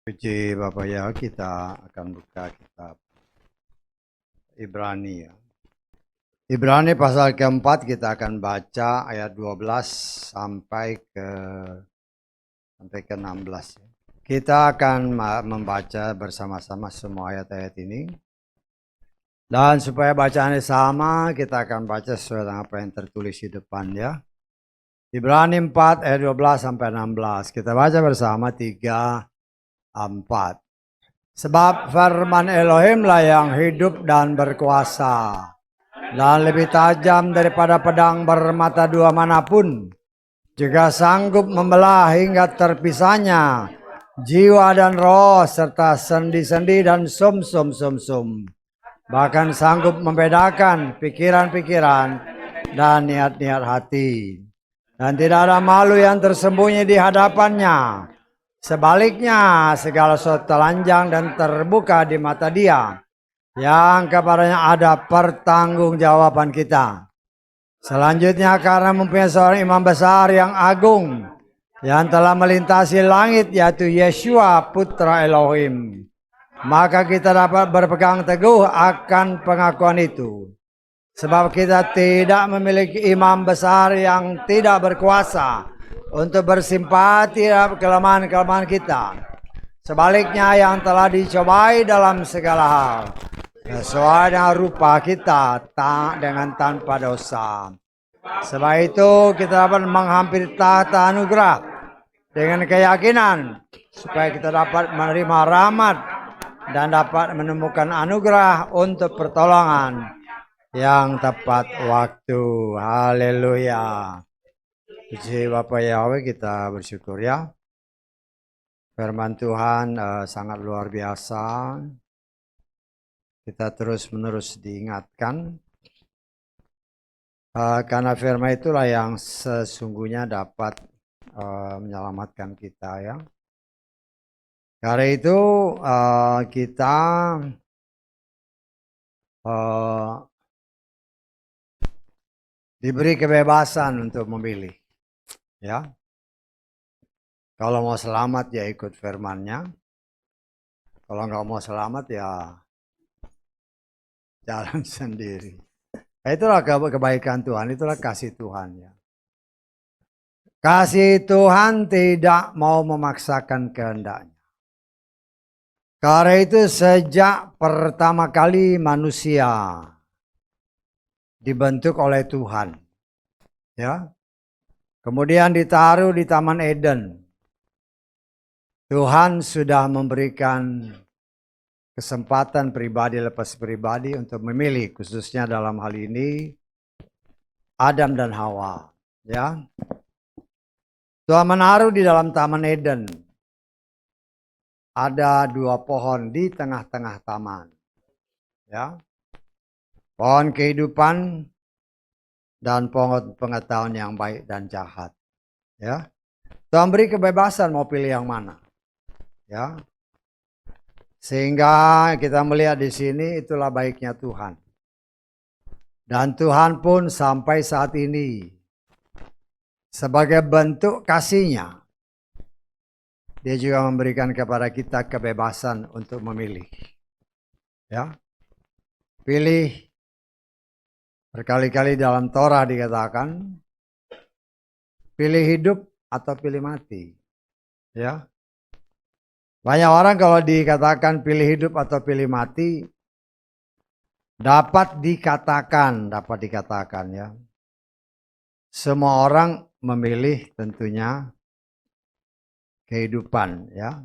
Puji Bapak ya, kita akan buka kitab Ibrani ya. Ibrani pasal keempat kita akan baca ayat 12 sampai ke 16 ya. Kita akan membaca bersama-sama semua ayat-ayat ini. Dan supaya bacaannya sama, kita akan baca sesuai dengan apa yang tertulis di depan ya. Ibrani 4 ayat 12 sampai 16. Kita baca bersama 3, 4. Sebab firman Elohim lah yang hidup dan berkuasa, dan lebih tajam daripada pedang bermata dua manapun, juga sanggup membelah hingga terpisahnya jiwa dan roh, serta sendi-sendi dan sum-sum. Bahkan sanggup membedakan pikiran-pikiran dan niat-niat hati. Dan tidak ada malu yang tersembunyi di hadapannya. Sebaliknya, segala sesuatu telanjang dan terbuka di mata Dia, yang kepadanya ada pertanggungjawaban kita. Selanjutnya, karena mempunyai seorang imam besar yang agung, yang telah melintasi langit, yaitu Yeshua putra Elohim, maka kita dapat berpegang teguh akan pengakuan itu. Sebab kita tidak memiliki imam besar yang tidak berkuasa untuk bersimpati dalam kelemahan-kelemahan kita. Sebaliknya, yang telah dicobai dalam segala hal, sesuai dengan rupa kita, dengan tanpa dosa. Sebab itu kita dapat menghampiri tahta anugerah dengan keyakinan, supaya kita dapat menerima rahmat dan dapat menemukan anugerah untuk pertolongan yang tepat waktu. Haleluya. Puji Bapak Yahweh, kita bersyukur ya. Firman Tuhan sangat luar biasa. Kita terus-menerus diingatkan. Karena firman itulah yang sesungguhnya dapat menyelamatkan kita ya. Karena itu kita diberi kebebasan untuk memilih. Ya, kalau mau selamat ya ikut firman-Nya. Kalau nggak mau selamat ya jalan sendiri. Nah, itulah kebaikan Tuhan, itulah kasih Tuhan ya. Kasih Tuhan tidak mau memaksakan kehendaknya. Karena itu sejak pertama kali manusia dibentuk oleh Tuhan, ya. Kemudian ditaruh di Taman Eden. Tuhan sudah memberikan kesempatan pribadi lepas pribadi untuk memilih, khususnya dalam hal ini Adam dan Hawa. Ya, Tuhan menaruh di dalam Taman Eden ada 2 pohon di tengah-tengah taman. Ya, pohon kehidupan dan pohon pengetahuan yang baik dan jahat. Ya, Tuhan beri kebebasan mau pilih yang mana. Ya, sehingga kita melihat di sini itulah baiknya Tuhan. Dan Tuhan pun sampai saat ini sebagai bentuk kasih-Nya, Dia juga memberikan kepada kita kebebasan untuk memilih. Ya, pilih. Berkali-kali dalam Torah dikatakan, pilih hidup atau pilih mati. Ya, banyak orang kalau dikatakan pilih hidup atau pilih mati, dapat dikatakan ya. Semua orang memilih tentunya kehidupan ya.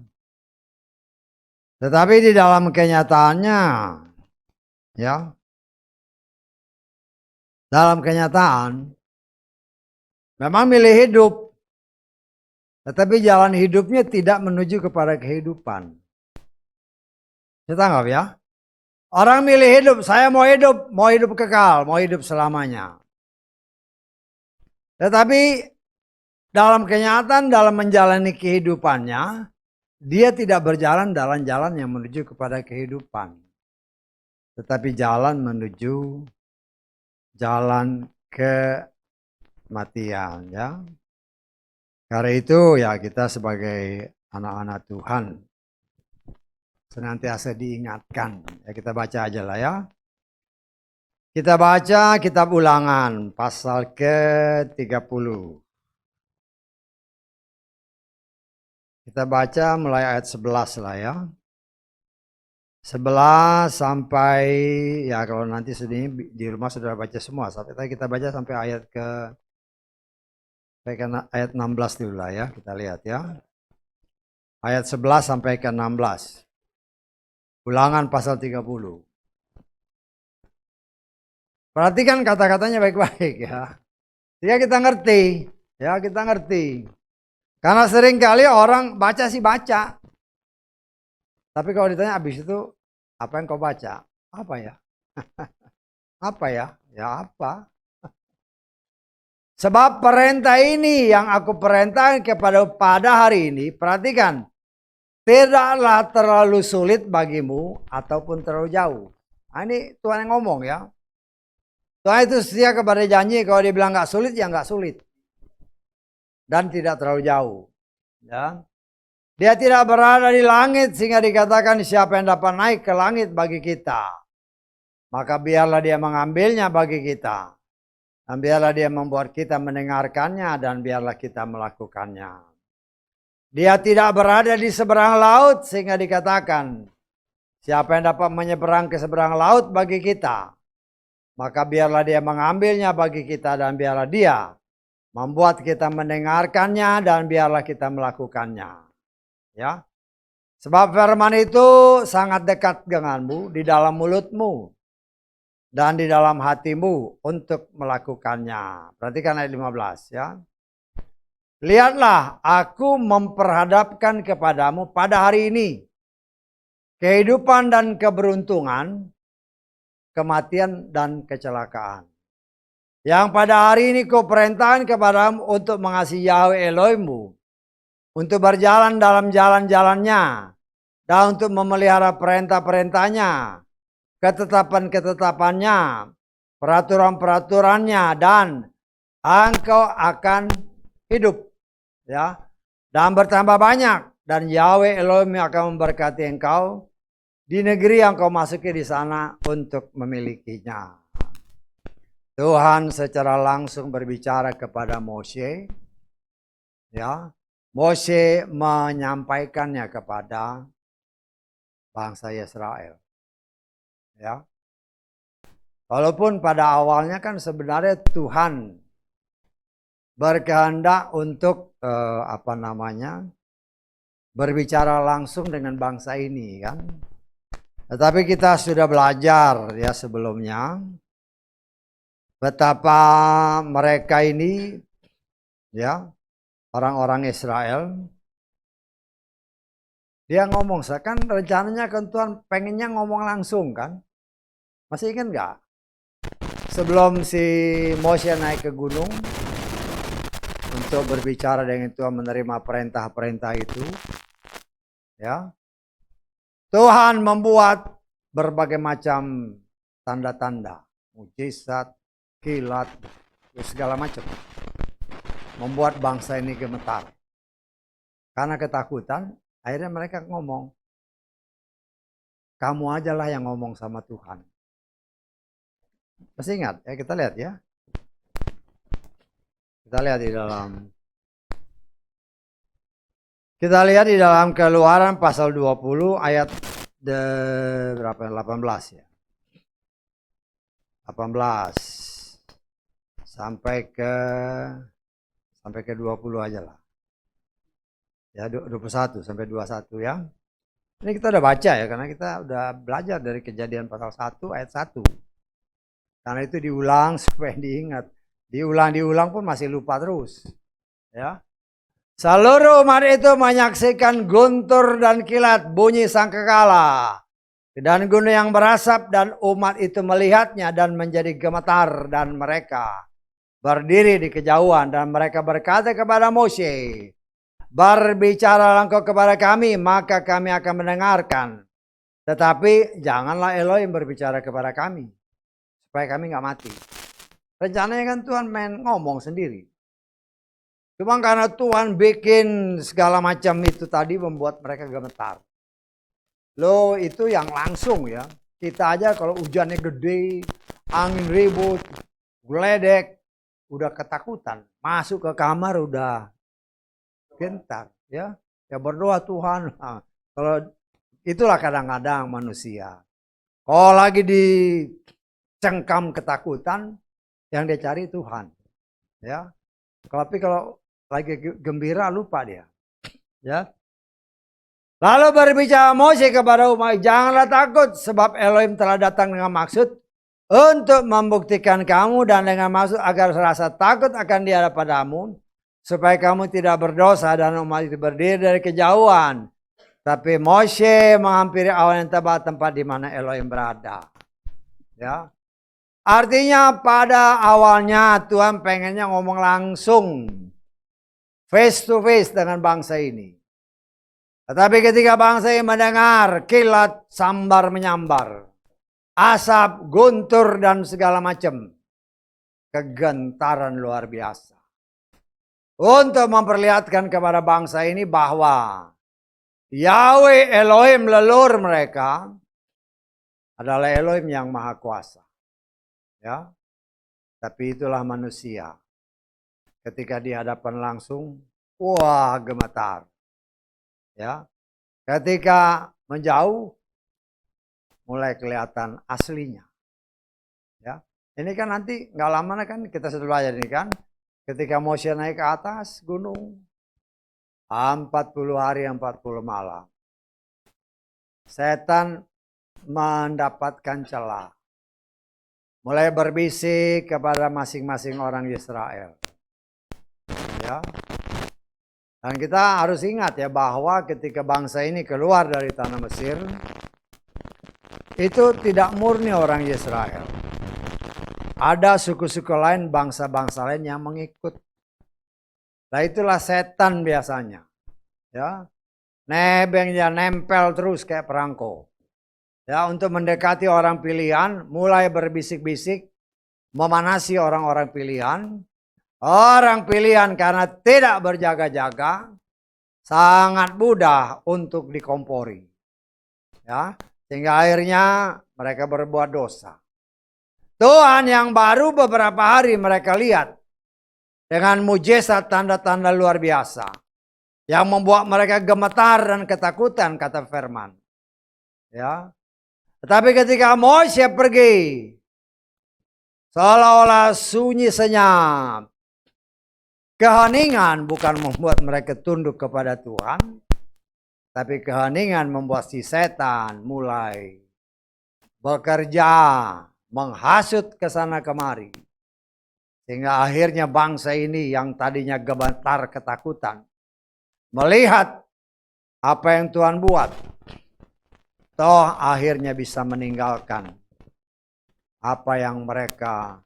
Tetapi di dalam kenyataannya ya, dalam kenyataan memang milih hidup, tetapi jalan hidupnya tidak menuju kepada kehidupan. Saya tanggap ya. Orang milih hidup, saya mau hidup kekal, mau hidup selamanya. Tetapi dalam kenyataan, dalam menjalani kehidupannya, dia tidak berjalan dalam jalan yang menuju kepada kehidupan. Tetapi jalan menuju jalan kematian ya. Karena itu ya kita sebagai anak-anak Tuhan senantiasa diingatkan. Ya kita baca aja lah ya. Kita baca kitab Ulangan pasal ke-30. Kita baca mulai ayat 11 lah ya. 11 sampai ya kalau nanti sedih di rumah sudah baca semua. Sampai tadi kita baca sampai ayat 16 dulu lah ya. Kita lihat ya. Ayat 11 sampai ke 16. Ulangan pasal 30. Perhatikan kata-katanya baik-baik ya. Sehingga kita ngerti. Ya kita ngerti. Karena seringkali orang baca sih baca. Tapi kalau ditanya habis itu apa yang kau baca? Apa ya? Apa ya? Ya apa? Sebab perintah ini yang aku perintahkan pada hari ini, perhatikan. Tidaklah terlalu sulit bagimu ataupun terlalu jauh. Nah, ini Tuhan yang ngomong ya. Tuhan itu setia kepada janji, kalau dia bilang nggak sulit ya nggak sulit. Dan tidak terlalu jauh. Ya. Dia tidak berada di langit sehingga dikatakan siapa yang dapat naik ke langit bagi kita. Maka biarlah dia mengambilnya bagi kita. Dan biarlah dia membuat kita mendengarkannya dan biarlah kita melakukannya. Dia tidak berada di seberang laut sehingga dikatakan siapa yang dapat menyeberang ke seberang laut bagi kita. Maka biarlah dia mengambilnya bagi kita dan biarlah dia membuat kita mendengarkannya dan biarlah kita melakukannya. Ya. Sebab firman itu sangat dekat denganmu, di dalam mulutmu dan di dalam hatimu untuk melakukannya. Perhatikan ayat 15 ya. Lihatlah, aku memperhadapkan kepadamu pada hari ini kehidupan dan keberuntungan, kematian dan kecelakaan. Yang pada hari ini kau perintahkan kepadamu untuk mengasihi Yahweh Elohimmu, untuk berjalan dalam jalan-jalannya, dan untuk memelihara perintah-perintahnya, ketetapan-ketetapannya, peraturan-peraturannya, dan engkau akan hidup. Ya, dan bertambah banyak, dan Yahweh Elohim akan memberkati engkau di negeri yang kau masuki di sana untuk memilikinya. Tuhan secara langsung berbicara kepada Mose. Ya, Mose menyampaikannya kepada bangsa Israel. Ya, walaupun pada awalnya kan sebenarnya Tuhan berkehendak untuk berbicara langsung dengan bangsa ini kan. Tetapi kita sudah belajar ya sebelumnya betapa mereka ini ya orang-orang Israel dia ngomong kan rencananya kan Tuhan pengennya ngomong langsung kan. Masih ingat nggak? Sebelum si Mose naik ke gunung untuk berbicara dengan Tuhan menerima perintah-perintah itu. Ya. Tuhan membuat berbagai macam tanda-tanda, mujizat, kilat, segala macam. Membuat bangsa ini gemetar. Karena ketakutan, akhirnya mereka ngomong, kamu ajalah yang ngomong sama Tuhan. Masih ingat? Ya kita lihat ya. Kita lihat di dalam Keluaran pasal 20 ayat berapa? 18 ya. 18 sampai ke 20 aja lah. Ya 21 sampai 21 ya. Ini kita udah baca ya karena kita udah belajar dari Kejadian pasal 1 ayat 1. Karena itu diulang supaya diingat. Diulang pun masih lupa terus. Ya. Seluruh umat itu menyaksikan guntur dan kilat bunyi sangkakala dan gunung yang berasap dan umat itu melihatnya dan menjadi gemetar dan mereka berdiri di kejauhan dan mereka berkata kepada Mose, berbicaralah engkau kepada kami maka kami akan mendengarkan, tetapi janganlah Elohim berbicara kepada kami supaya kami nggak mati. Rencananya kan Tuhan main ngomong sendiri. Cuma karena Tuhan bikin segala macam itu tadi membuat mereka gemetar. Loh itu yang langsung ya. Kita aja kalau hujannya gede, angin ribut, geledek, udah ketakutan. Masuk ke kamar udah gentar ya. Ya berdoa Tuhan. Nah, kalau itulah kadang-kadang manusia. Kalau lagi dicengkam ketakutan, yang dia cari Tuhan. Ya. Tapi kalau lagi gembira lupa dia. Ya. Lalu berbicara Mose kepada umat, janganlah takut sebab Elohim telah datang dengan maksud untuk membuktikan kamu dan dengan maksud agar rasa takut akan dia padamu supaya kamu tidak berdosa dan umat itu berdiri dari kejauhan. Tapi Mose menghampiri awan yang tebal tempat di mana Elohim berada. Ya. Artinya pada awalnya Tuhan pengennya ngomong langsung face to face dengan bangsa ini. Tetapi ketika bangsa ini mendengar kilat sambar menyambar, asap, guntur dan segala macam, kegentaran luar biasa. Untuk memperlihatkan kepada bangsa ini bahwa Yahweh Elohim leluhur mereka adalah Elohim yang maha kuasa. Ya. Tapi itulah manusia. Ketika dihadapan langsung, wah gemetar. Ya. Ketika menjauh mulai kelihatan aslinya. Ya. Ini kan nanti nggak lama kan kita sudah belajar ini kan. Ketika Mose naik ke atas gunung 40 hari 40 malam. Setan mendapatkan celah. Mulai berbisik kepada masing-masing orang Israel. Ya. Dan kita harus ingat ya bahwa ketika bangsa ini keluar dari tanah Mesir, itu tidak murni orang Israel. Ada suku-suku lain, bangsa-bangsa lain yang mengikut. Nah itulah setan biasanya. Ya. Nebengnya nempel terus kayak perangko. Ya, untuk mendekati orang pilihan, mulai berbisik-bisik, memanasi orang-orang pilihan. Orang pilihan karena tidak berjaga-jaga, sangat mudah untuk dikompori. Ya, sehingga akhirnya mereka berbuat dosa. Tuhan yang baru beberapa hari mereka lihat dengan mujizat tanda-tanda luar biasa yang membuat mereka gemetar dan ketakutan, kata firman. Ya. Tetapi ketika Mose pergi, seolah-olah sunyi senyap. Keheningan bukan membuat mereka tunduk kepada Tuhan, tapi keheningan membuat si setan mulai bekerja, menghasut ke sana kemari. Sehingga akhirnya bangsa ini yang tadinya gemetar ketakutan, melihat apa yang Tuhan buat, toh akhirnya bisa meninggalkan apa yang mereka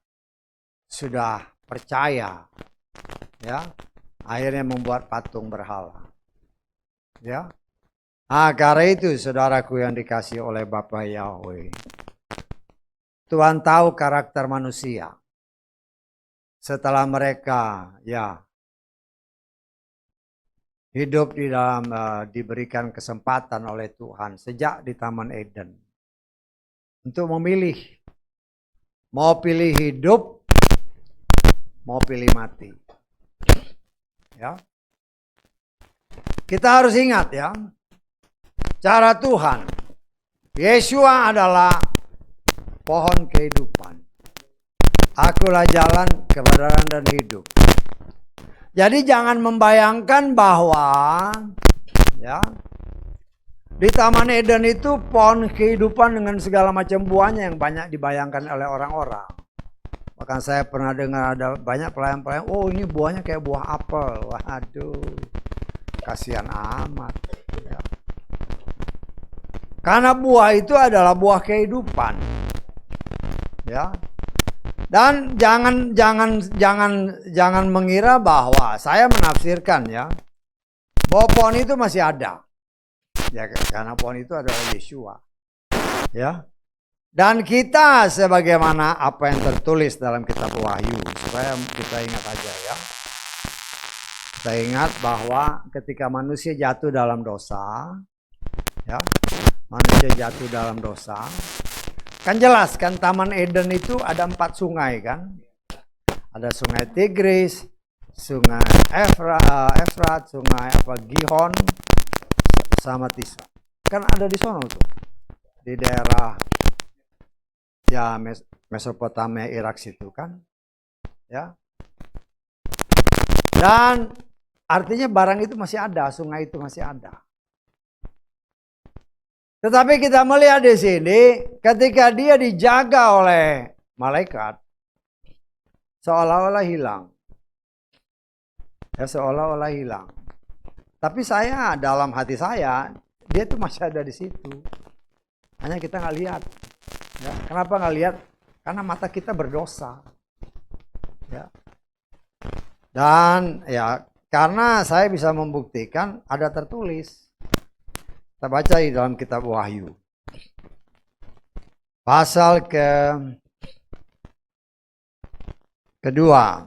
sudah percaya. Ya, akhirnya membuat patung berhala. Ya, karena itu saudaraku yang dikasihi oleh Bapa Yahweh, Tuhan tahu karakter manusia. Setelah mereka ya hidup di dalam diberikan kesempatan oleh Tuhan sejak di Taman Eden untuk memilih, mau pilih hidup, mau pilih mati. Ya. Kita harus ingat ya, cara Tuhan. Yeshua adalah pohon kehidupan. Akulah jalan, kebenaran dan hidup. Jadi jangan membayangkan bahwa ya di Taman Eden itu pohon kehidupan dengan segala macam buahnya yang banyak dibayangkan oleh orang-orang. Bahkan saya pernah dengar ada banyak pelayan-pelayan, oh ini buahnya kayak buah apel. Waduh, kasihan amat. Ya. Karena buah itu adalah buah kehidupan. Ya. Dan jangan mengira bahwa saya menafsirkan ya, bahwa pohon itu masih ada. Ya, karena pohon itu adalah Yeshua. Ya. Dan kita sebagaimana apa yang tertulis dalam kitab Wahyu, supaya kita ingat aja ya. Kita ingat bahwa ketika manusia jatuh dalam dosa, ya, manusia jatuh dalam dosa, kan jelas kan Taman Eden itu ada 4 sungai kan, ada sungai Tigris, sungai Efrat, sungai Gihon, sama Tisra, kan ada di sono tuh, di daerah ya Mesopotamia, Irak situ kan, ya. Dan artinya barang itu masih ada, sungai itu masih ada. Tetapi kita melihat di sini, ketika dia dijaga oleh malaikat, seolah-olah hilang. Ya, seolah-olah hilang. Tapi saya, dalam hati saya, dia itu masih ada di situ. Hanya kita nggak lihat. Ya, kenapa nggak lihat? Karena mata kita berdosa. Ya. Dan ya, karena saya bisa membuktikan ada tertulis. Kita baca di dalam kitab Wahyu. Pasal kedua.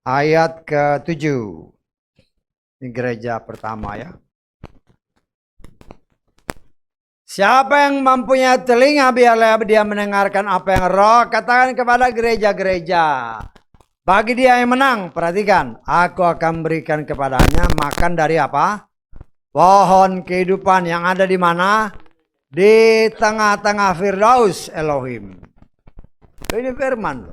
Ayat ke-7. Ini gereja pertama ya. Siapa yang mempunyai telinga, biarlah dia mendengarkan apa yang Roh katakan kepada gereja-gereja. Bagi dia yang menang, perhatikan, aku akan berikan kepadanya makan dari apa? Pohon kehidupan yang ada di mana? Di tengah-tengah Firdaus Elohim. Ini firman.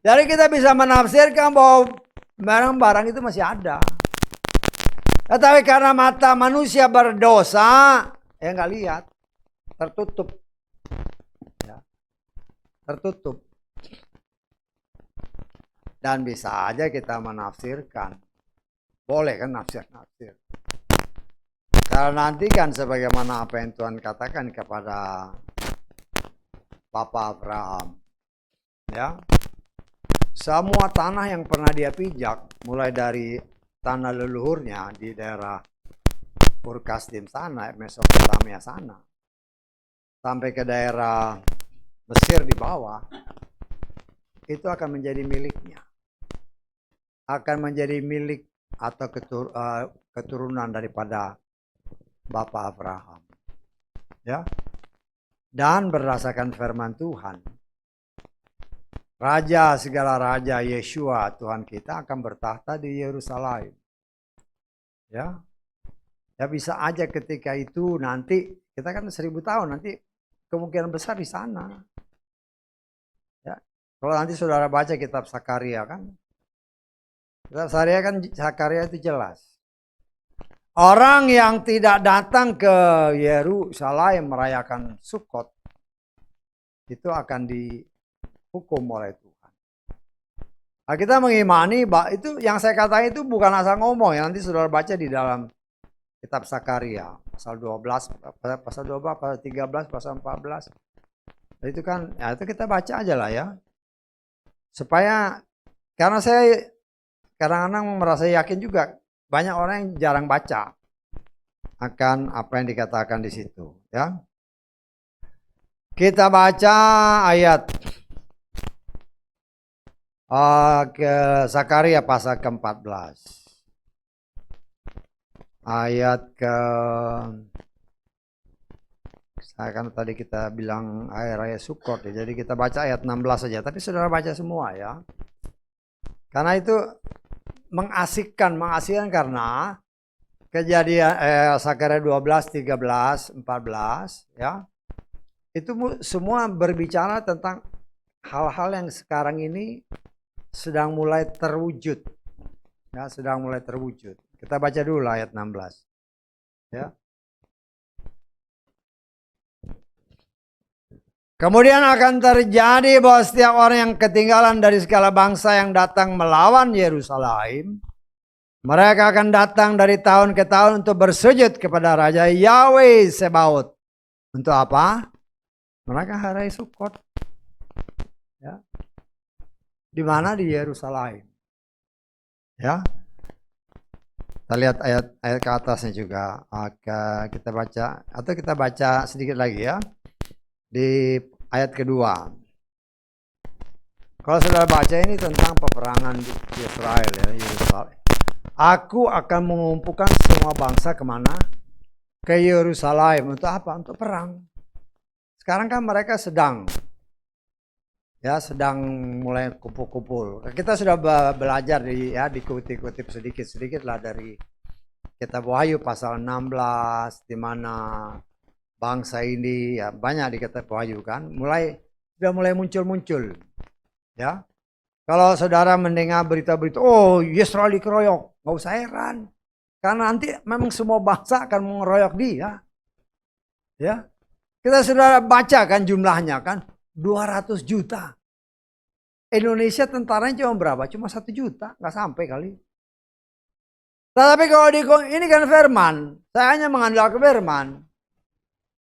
Jadi kita bisa menafsirkan bahwa barang-barang itu masih ada. Tetapi karena mata manusia berdosa, ya nggak lihat, tertutup, ya, tertutup. Dan bisa aja kita menafsirkan, boleh kan nafsir. Karena nanti kan sebagaimana apa yang Tuhan katakan kepada Bapak Abraham, ya, semua tanah yang pernah dia pijak, mulai dari tanah leluhurnya di daerah Ur Kasdim sana, Mesopotamia sana, sampai ke daerah Mesir di bawah, itu akan menjadi miliknya. Akan menjadi milik atau keturunan daripada Bapak Abraham. Ya. Dan berdasarkan firman Tuhan, Raja segala raja Yeshua Tuhan kita akan bertahta di Yerusalem. Ya. Ya bisa aja ketika itu nanti, kita kan 1000 tahun nanti kemungkinan besar di sana. Ya. Kalau nanti saudara baca kitab Sakaria kan, kitab Sakaria itu jelas. Orang yang tidak datang ke Yerusalem merayakan Sukkot itu akan dihukum oleh Tuhan. Nah, kita mengimani bahwa itu yang saya katakan itu bukan asal ngomong ya, nanti saudara baca di dalam kitab Sakaria pasal 12, pasal 12, pasal 13, pasal 14. Itu kan ya itu kita baca aja lah ya. Supaya karena saya kadang-kadang merasa yakin juga banyak orang yang jarang baca akan apa yang dikatakan di situ ya. Kita baca ayat ke Sakaria pasal ke-14. Ayat kan tadi kita bilang hari raya Sukkot ya. Jadi kita baca ayat 16 saja, tapi saudara baca semua ya. Karena itu mengasihkan karena kejadian Sakaria 12, 13, 14 ya. Itu semua berbicara tentang hal-hal yang sekarang ini sedang mulai terwujud. Ya, sedang mulai terwujud. Kita baca dulu ayat 16. Ya. Kemudian akan terjadi bahwa setiap orang yang ketinggalan dari segala bangsa yang datang melawan Yerusalem, mereka akan datang dari tahun ke tahun untuk bersujud kepada Raja Yahweh Sebaot. Untuk apa? Mereka hari Sukkot. Ya. Di mana? Di Yerusalem. Ya. Kita lihat ayat ke atasnya juga. Kita baca atau kita baca sedikit lagi ya. Di ayat kedua. Kalau saudara baca ini tentang peperangan di Israel ya, Yerusalem. Aku akan mengumpulkan semua bangsa kemana? Ke Yerusalem. Untuk apa? Untuk perang. Sekarang kan mereka sedang mulai kumpul-kumpul. Kita sudah belajar di kutip-kutip sedikit-sedikit lah dari Kitab Wahyu pasal 16 di mana bangsa ini ya banyak di Kitab Wahyu kan sudah mulai muncul-muncul. Ya. Kalau saudara mendengar berita-berita, oh Israel dikeroyok, nggak usah heran. Karena nanti memang semua bangsa akan mengeroyok dia. Ya. Kita sudah baca kan jumlahnya kan, 200 juta. Indonesia tentaranya cuma berapa? Cuma 1 juta, nggak sampai kali. Tetapi kalau ini kan firman, saya hanya mengandalkan firman.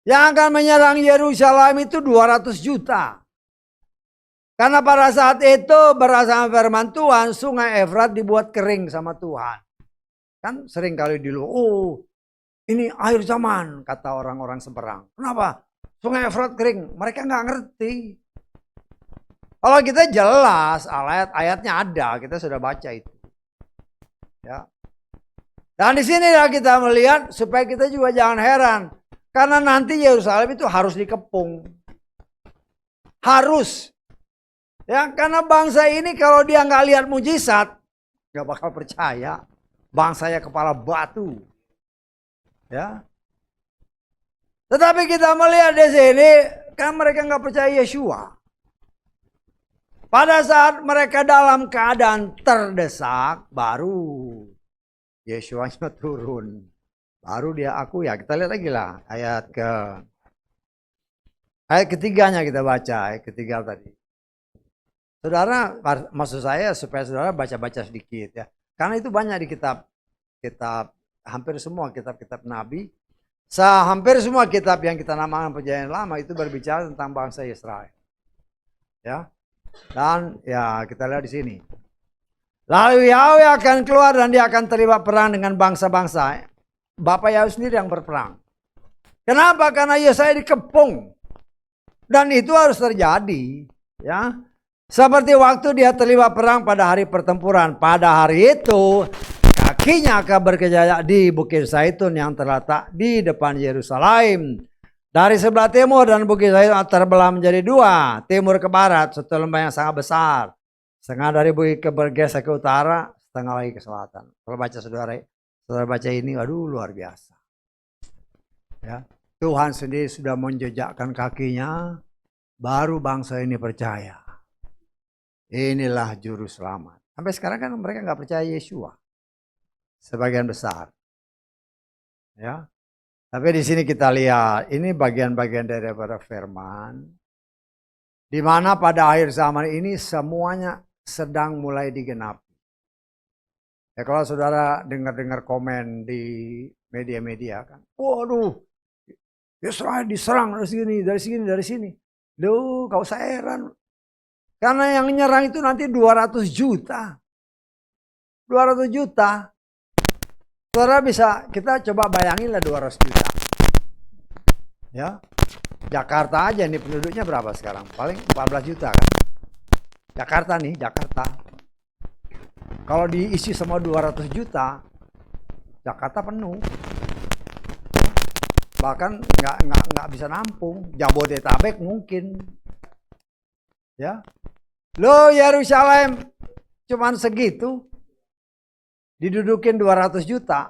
Yang akan menyerang Yerusalem itu 200 juta. Karena pada saat itu berdasarkan firman Tuhan, sungai Efrat dibuat kering sama Tuhan. Kan sering kali dulu, oh ini akhir zaman, kata orang-orang seberang. Kenapa? Sungai Efrat kering. Mereka nggak ngerti. Kalau kita jelas, ayat-ayatnya ada, kita sudah baca itu. Ya. Dan di sini kita melihat supaya kita juga jangan heran. Karena nanti Yerusalem itu harus dikepung. Harus. Ya, karena bangsa ini kalau dia nggak lihat mujizat, nggak bakal percaya. Bangsanya kepala batu. Ya. Tetapi kita melihat di sini, kan mereka nggak percaya Yeshua. Pada saat mereka dalam keadaan terdesak, baru Yeshuanya turun. Baru dia aku ya. Kita lihat lagi lah ayat ketiganya kita baca, ayat ketiga tadi. Saudara, maksud saya supaya saudara baca-baca sedikit ya. Karena itu banyak di kitab hampir semua kitab-kitab Nabi. Hampir semua kitab yang kita namakan Perjanjian Lama itu berbicara tentang bangsa Israel. Ya. Dan ya kita lihat di sini. Lalu Yahweh akan keluar dan dia akan terlibat perang dengan bangsa-bangsa. Bapak Yahweh sendiri yang berperang. Kenapa? Karena Yesaya dikepung. Dan itu harus terjadi. Ya. Seperti waktu dia terlibat perang pada hari pertempuran. Pada hari itu kakinya akan berkejaya di Bukit Zaitun yang terletak di depan Yerusalem. Dari sebelah timur dan Bukit Zaitun terbelah menjadi dua. Timur ke barat, satu lembah yang sangat besar. Setengah dari bukit bergeser ke utara, setengah lagi ke selatan. Kalau baca saudara baca ini, aduh luar biasa. Ya, Tuhan sendiri sudah menjejakkan kakinya, baru bangsa ini percaya. Inilah juru selamat. Sampai sekarang kan mereka nggak percaya Yeshua, sebagian besar. Ya, tapi di sini kita lihat ini bagian-bagian daripada firman, di mana pada akhir zaman ini semuanya sedang mulai digenapi. Ya kalau saudara dengar-dengar komen di media-media kan, waduh, Israel diserang dari sini. Duh, kau usah heran. Karena yang nyerang itu nanti 200 juta. 200 juta. Saudara bisa, kita coba bayangin lah 200 juta. Ya, Jakarta aja nih penduduknya berapa sekarang? Paling 14 juta kan? Jakarta. Kalau diisi semua 200 juta, Jakarta penuh. Bahkan nggak bisa nampung. Jabodetabek mungkin. Ya. Loh Yerusalem cuman segitu. Didudukin 200 juta.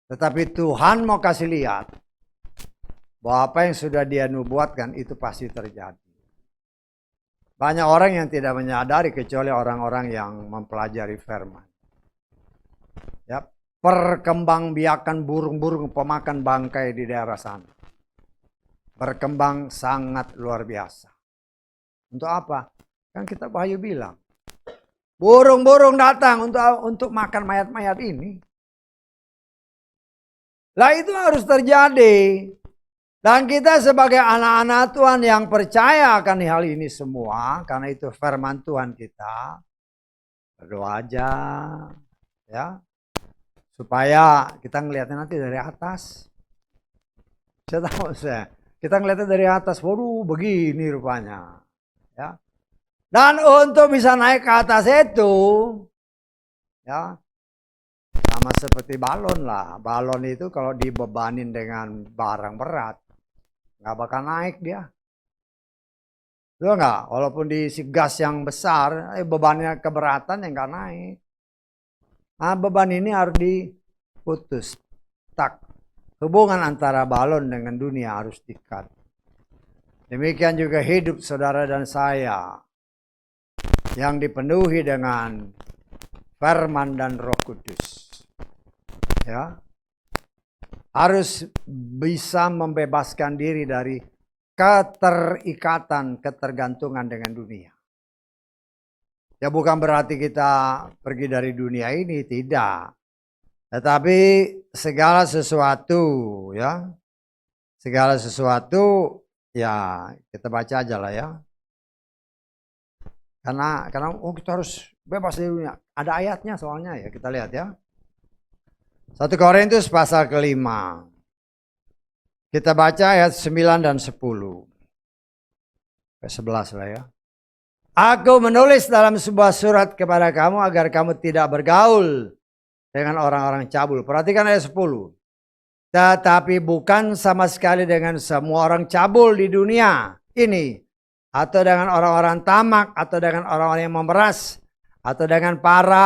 Tetapi Tuhan mau kasih lihat bahwa apa yang sudah dia nubuatkan itu pasti terjadi. Banyak orang yang tidak menyadari kecuali orang-orang yang mempelajari firman. Ya, perkembangbiakan burung-burung pemakan bangkai di daerah sana. Berkembang sangat luar biasa. Untuk apa? Kan kita Wahyu bilang, burung-burung datang untuk makan mayat-mayat ini. Lah itu harus terjadi. Dan kita sebagai anak-anak Tuhan yang percaya akan hal ini semua, karena itu firman Tuhan kita, berdoa aja, ya, supaya kita ngelihatnya nanti dari atas. Kita ngelihatnya dari atas, waduh begini rupanya, ya. Dan untuk bisa naik ke atas itu, ya sama seperti balon lah. Balon itu kalau dibebanin dengan barang berat, nggak bakal naik dia. Betul nggak? Walaupun diisi gas yang besar, bebannya keberatan yang nggak naik. Nah, beban ini harus diputus. Tak. Hubungan antara balon dengan dunia harus dikat. Demikian juga hidup saudara dan saya yang dipenuhi dengan firman dan Roh Kudus. Ya. Harus bisa membebaskan diri dari keterikatan, ketergantungan dengan dunia. Ya bukan berarti kita pergi dari dunia ini, tidak. Tetapi segala sesuatu ya, segala sesuatu ya kita baca aja lah ya. Karena kita harus bebas dari dunia. Ada ayatnya soalnya ya, kita lihat ya. 1 Korintus pasal ke-5. Kita baca ayat 9 dan 10. Ayat 11 lah ya. Aku menulis dalam sebuah surat kepada kamu agar kamu tidak bergaul dengan orang-orang cabul. Perhatikan ayat 10. Tetapi bukan sama sekali dengan semua orang cabul di dunia ini. Atau dengan orang-orang tamak. Atau dengan orang-orang yang memeras. Atau dengan para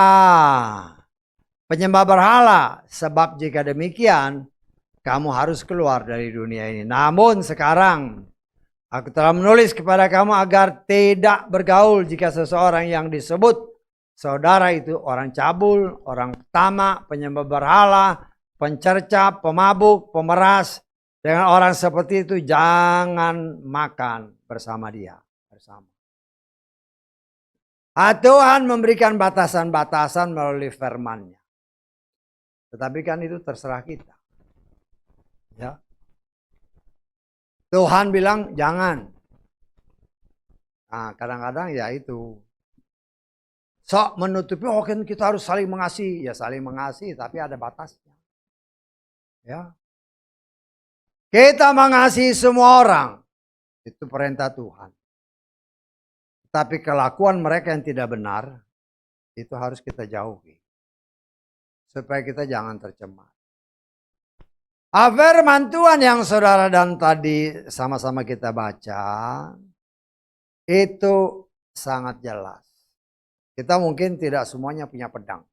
penyembah berhala. Sebab jika demikian, kamu harus keluar dari dunia ini. Namun sekarang, aku telah menulis kepada kamu agar tidak bergaul jika seseorang yang disebut saudara itu orang cabul, orang tamak, penyembah berhala, pencerca, pemabuk, pemeras. Dengan orang seperti itu jangan makan bersama dia. Tuhan memberikan batasan-batasan melalui firman-Nya. Tetapi kan itu terserah kita. Ya. Tuhan bilang jangan. Nah, kadang-kadang ya itu. Sok menutupi, kan kita harus saling mengasihi. Ya saling mengasihi, tapi ada batasnya. Ya. Kita mengasihi semua orang. Itu perintah Tuhan. Tapi kelakuan mereka yang tidak benar, itu harus kita jauhi. Supaya kita jangan tercemar. Firman Tuhan yang saudara dan tadi sama-sama kita baca, itu sangat jelas. Kita mungkin tidak semuanya punya pedang.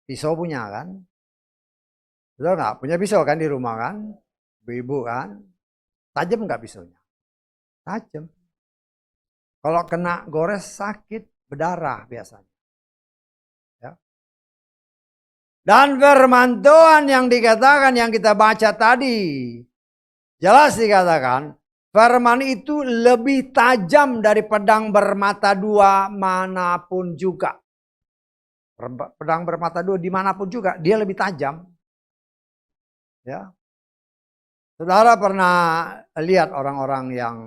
Pisau punya kan? Betul nggak? Punya pisau kan di rumah kan? Ibu-ibu kan? Tajam nggak pisaunya? Tajam. Kalau kena gores sakit, berdarah biasanya. Ya. Dan firman Tuhan yang dikatakan, yang kita baca tadi, jelas dikatakan, firman itu lebih tajam dari pedang bermata dua manapun juga. Pedang bermata dua dimanapun juga, dia lebih tajam. Ya. Saudara pernah lihat orang-orang yang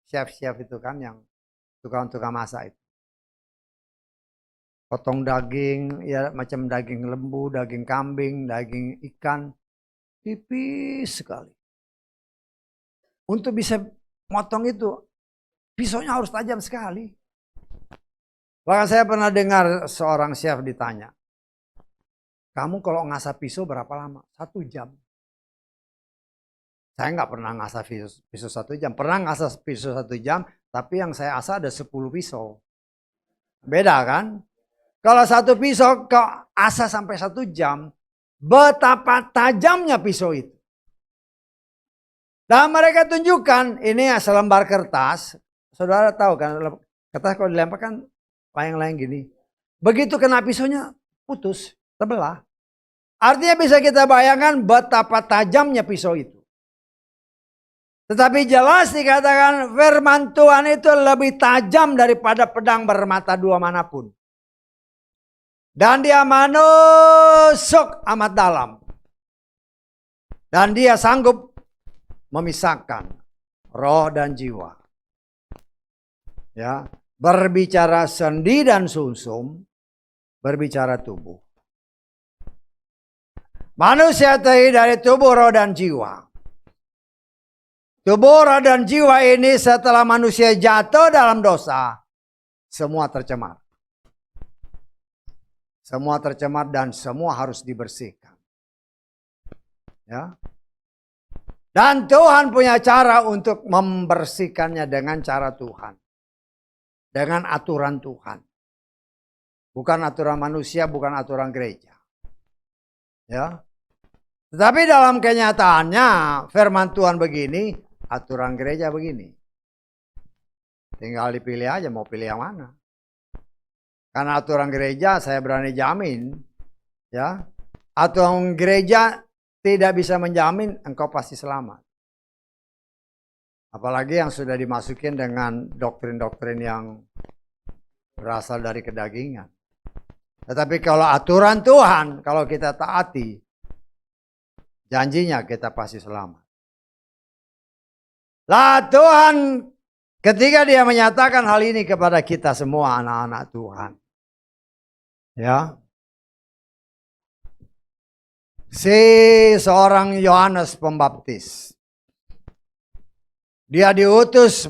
chef-chef itu kan, yang tukang-tukang masak itu. Potong daging, ya macam daging lembu, daging kambing, daging ikan, tipis sekali. Untuk bisa motong itu, pisaunya harus tajam sekali. Bahkan saya pernah dengar seorang chef ditanya, kamu kalau ngasah pisau berapa lama? 1 jam. Saya nggak pernah ngasah pisau 1 jam. Pernah ngasah pisau 1 jam, tapi yang saya asah ada 10 pisau. Beda kan? Kalau 1 pisau kau asah sampai 1 jam, betapa tajamnya pisau itu. Dan mereka tunjukkan, ini selembar kertas. Saudara tahu kan, kertas kalau dilempar kan layang-layang gini. Begitu kena pisaunya, putus, terbelah. Artinya bisa kita bayangkan betapa tajamnya pisau itu. Tetapi jelas dikatakan firman Tuhan itu lebih tajam daripada pedang bermata dua manapun. Dan dia menusuk amat dalam. Dan dia sanggup memisahkan roh dan jiwa. Ya, berbicara sendi dan sumsum, berbicara tubuh. Manusia terdiri dari tubuh, roh dan jiwa. Tubuh, roh dan jiwa ini setelah manusia jatuh dalam dosa, semua tercemar. Semua tercemar dan semua harus dibersihkan. Ya. Dan Tuhan punya cara untuk membersihkannya dengan cara Tuhan. Dengan aturan Tuhan. Bukan aturan manusia, bukan aturan gereja. Ya. Tetapi dalam kenyataannya firman Tuhan begini, aturan gereja begini. Tinggal dipilih aja mau pilih yang mana. Karena aturan gereja saya berani jamin, ya. Aturan gereja tidak bisa menjamin engkau pasti selamat. Apalagi yang sudah dimasukin dengan doktrin-doktrin yang berasal dari kedagingan. Tetapi kalau aturan Tuhan, kalau kita taati, janjinya kita pasti selamat. Lah Tuhan ketika dia menyatakan hal ini kepada kita semua anak-anak Tuhan. Ya. Si seorang Yohanes Pembaptis. Dia diutus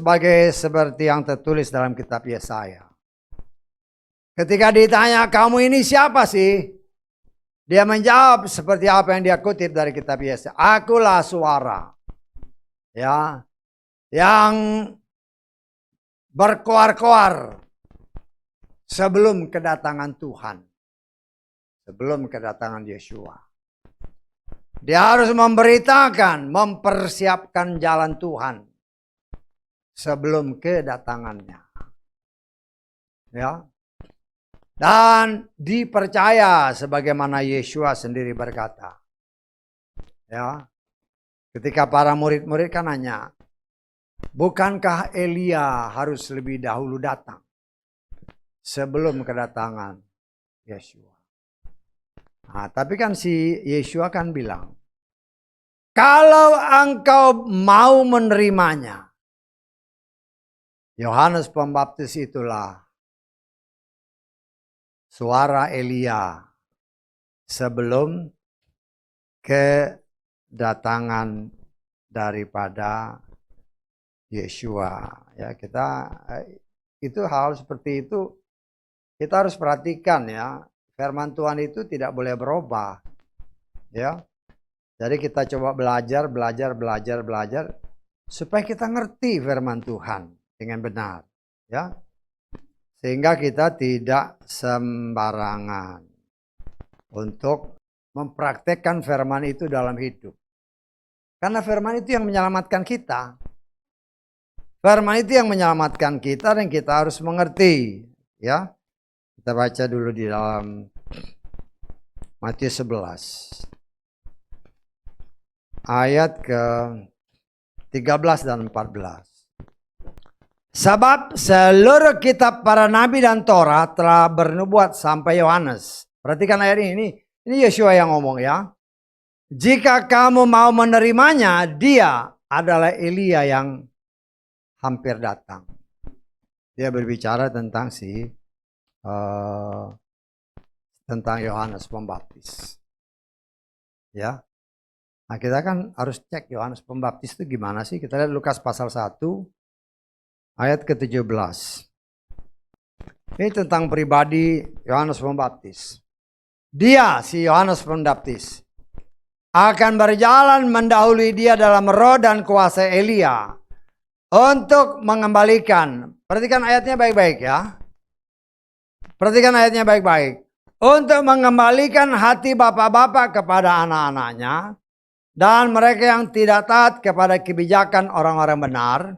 seperti yang tertulis dalam kitab Yesaya. Ketika ditanya, kamu ini siapa sih? Dia menjawab seperti apa yang dia kutip dari kitab Yesaya. Akulah suara. Ya. Yang berkoar-koar sebelum kedatangan Tuhan. Sebelum kedatangan Yeshua. Dia harus memberitakan, mempersiapkan jalan Tuhan sebelum kedatangannya. Ya. Dan dipercaya sebagaimana Yeshua sendiri berkata. Ya. Ketika para murid-murid kan nanya, bukankah Elia harus lebih dahulu datang sebelum kedatangan Yeshua? Nah, tapi kan si Yeshua kan bilang, kalau engkau mau menerimanya, Yohanes Pembaptis itulah suara Elia sebelum kedatangan daripada Yeshua. Ya, kita itu hal seperti itu kita harus perhatikan ya. Firman Tuhan itu tidak boleh berubah. Ya. Jadi kita coba belajar supaya kita ngerti firman Tuhan dengan benar, ya. Sehingga kita tidak sembarangan untuk mempraktekkan firman itu dalam hidup. Karena firman itu yang menyelamatkan kita. Firman itu yang menyelamatkan kita dan kita harus mengerti, ya. Kita baca dulu di dalam Matius 11. Ayat ke-13 dan 14. Sebab seluruh kitab para nabi dan Torah telah bernubuat sampai Yohanes. Perhatikan ayat ini. Ini Yeshua yang ngomong ya. Jika kamu mau menerimanya, dia adalah Elia yang hampir datang. Dia berbicara tentang tentang Yohanes Pembaptis. Ya. Nah, kita kan harus cek Yohanes Pembaptis itu gimana sih? Kita lihat Lukas pasal 1 ayat ke-17. Ini tentang pribadi Yohanes Pembaptis. Dia, si Yohanes Pembaptis, akan berjalan mendahului dia dalam roh dan kuasa Elia untuk mengembalikan. Perhatikan ayatnya baik-baik ya. Perhatikan ayatnya baik-baik. Untuk mengembalikan hati bapak-bapak kepada anak-anaknya. Dan mereka yang tidak taat kepada kebijakan orang-orang benar.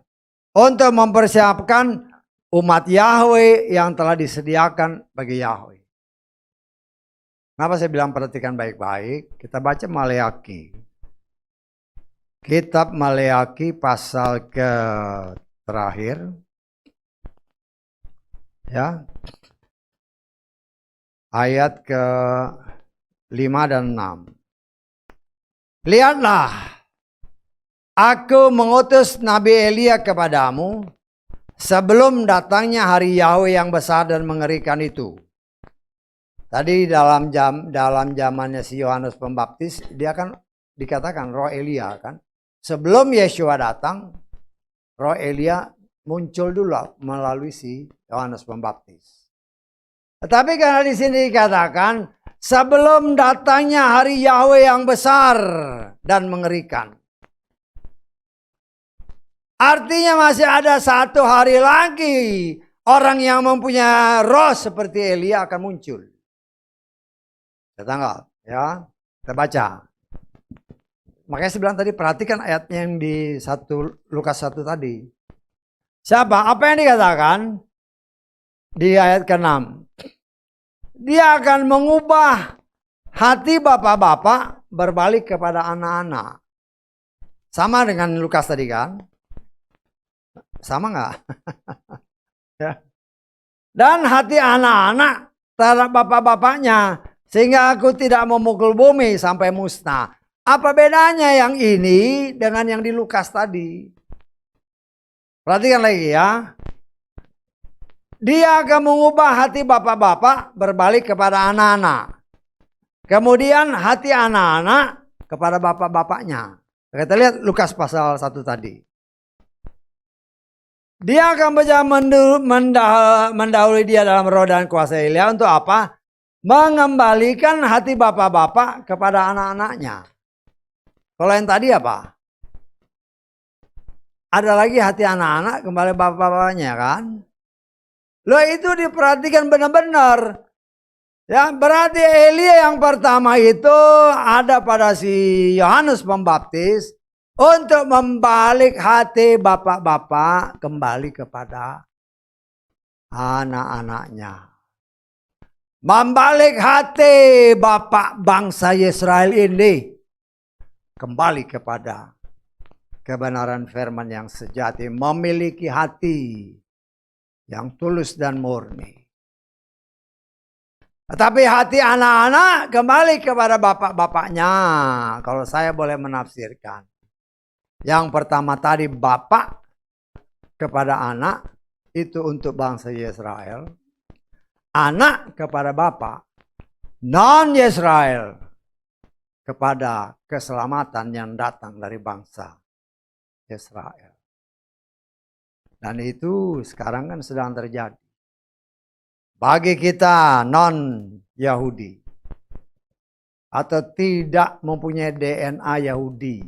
Untuk mempersiapkan umat Yahweh yang telah disediakan bagi Yahweh. Kenapa saya bilang perhatikan baik-baik? Kita baca Maleaki. Kitab Maleaki pasal ke terakhir. Ya. Ayat ke-5 dan 6. Lihatlah, aku mengutus Nabi Elia kepadamu sebelum datangnya hari Yahweh yang besar dan mengerikan itu. Tadi dalam zamannya si Yohanes Pembaptis, dia kan dikatakan roh Elia kan. Sebelum Yeshua datang, roh Elia muncul dulu melalui si Yohanes Pembaptis. Tetapi karena di sini dikatakan sebelum datangnya hari Yahweh yang besar dan mengerikan. Artinya masih ada satu hari lagi orang yang mempunyai roh seperti Elia akan muncul. Kita tanggal, ya, kita baca. Makanya saya bilang tadi perhatikan ayatnya yang di Lukas 1 tadi. Siapa? Apa yang dikatakan di ayat ke-6? Dia akan mengubah hati bapak-bapak berbalik kepada anak-anak. Sama dengan Lukas tadi kan? Sama nggak? Ya. Dan hati anak-anak terhadap bapak-bapaknya, sehingga aku tidak memukul bumi sampai musnah. Apa bedanya yang ini dengan yang di Lukas tadi? Perhatikan lagi ya. Dia akan mengubah hati bapak-bapak berbalik kepada anak-anak. Kemudian hati anak-anak kepada bapak-bapaknya. Kita lihat Lukas pasal 1 tadi. Dia akan mendahului dia dalam roh dan kuasa Elia untuk apa? Mengembalikan hati bapak-bapak kepada anak-anaknya. Kalau yang tadi apa? Ada lagi hati anak-anak kembali bapak-bapaknya kan? Loh itu diperhatikan benar-benar. Ya, berarti Elia yang pertama itu ada pada si Yohanes Pembaptis untuk membalik hati bapak-bapak kembali kepada anak-anaknya. Membalik hati bapak bangsa Israel ini kembali kepada kebenaran firman yang sejati, memiliki hati yang tulus dan murni. Tetapi hati anak-anak kembali kepada bapak-bapaknya. Kalau saya boleh menafsirkan. Yang pertama tadi bapak kepada anak itu untuk bangsa Israel. Anak kepada bapak non-Israel kepada keselamatan yang datang dari bangsa Israel. Dan itu sekarang kan sedang terjadi. Bagi kita non-Yahudi atau tidak mempunyai DNA Yahudi,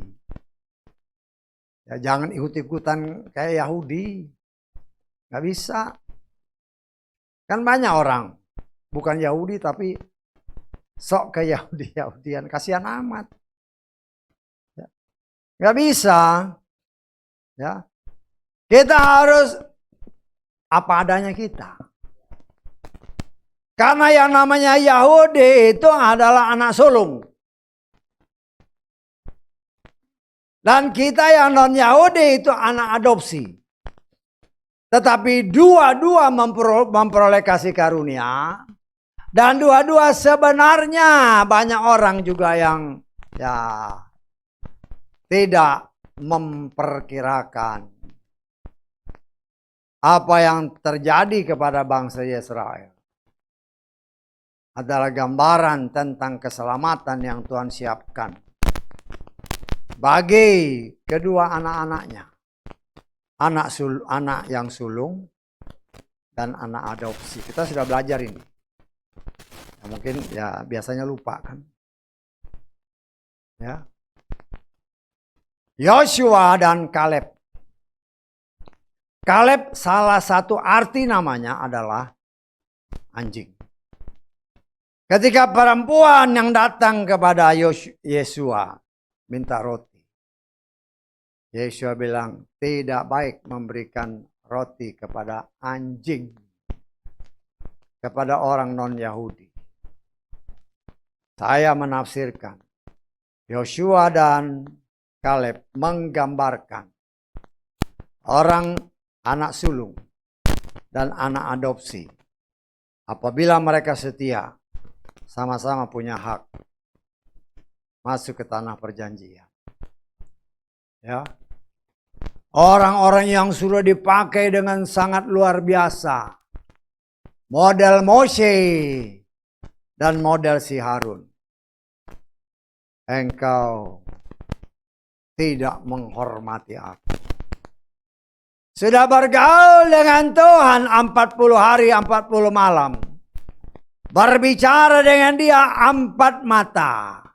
ya jangan ikut-ikutan kayak Yahudi. Gak bisa. Kan banyak orang bukan Yahudi tapi sok ke Yahudi-Yahudian. Kasihan amat. Ya. Gak bisa. Ya. Kita harus apa adanya kita. Karena yang namanya Yahudi itu adalah anak sulung. Dan kita yang non-Yahudi itu anak adopsi. Tetapi dua-dua memperoleh kasih karunia. Dan dua-dua sebenarnya banyak orang juga yang ya tidak memperkirakan apa yang terjadi kepada bangsa Israel adalah gambaran tentang keselamatan yang Tuhan siapkan bagi kedua anak-anaknya. Anak yang sulung dan anak adopsi. Kita sudah belajar ini. Ya, mungkin ya biasanya lupa kan. Ya. Yosua dan Kaleb. Kaleb salah satu arti namanya adalah anjing. Ketika perempuan yang datang kepada Yesua minta roti. Yesua bilang tidak baik memberikan roti kepada anjing. Kepada orang non-Yahudi. Saya menafsirkan. Yosua dan Kaleb menggambarkan orang anak sulung dan anak adopsi. Apabila mereka setia, sama-sama punya hak masuk ke tanah perjanjian. Ya. Orang-orang yang sudah dipakai dengan sangat luar biasa. Model Moshe dan model si Harun. Engkau tidak menghormati aku. Sudah bergaul dengan Tuhan 40 hari 40 malam. Berbicara dengan dia 4 mata.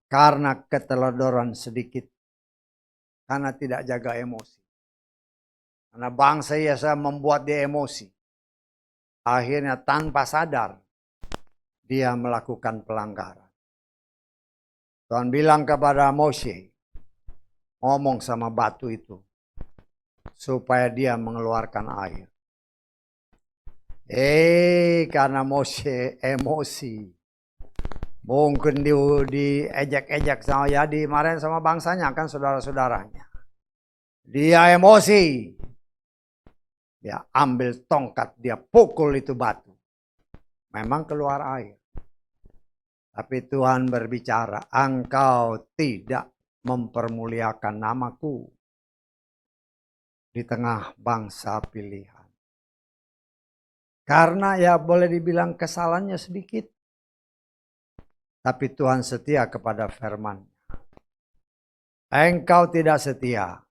Karena keteledoran sedikit. Karena tidak jaga emosi. Karena bangsa Yesaya membuat dia emosi. Akhirnya tanpa sadar. Dia melakukan pelanggaran. Tuhan bilang kepada Mose. Ngomong sama batu itu. Supaya dia mengeluarkan air. Karena Mose emosi. Mungkin diejek-ejek sama ya dimarahin sama bangsanya kan saudara-saudaranya. Dia emosi. Dia ambil tongkat, dia pukul itu batu. Memang keluar air. Tapi Tuhan berbicara, engkau tidak mempermuliakan namaku di tengah bangsa pilihan. Karena ya boleh dibilang kesalahannya sedikit. Tapi Tuhan setia kepada firman. Engkau tidak setia.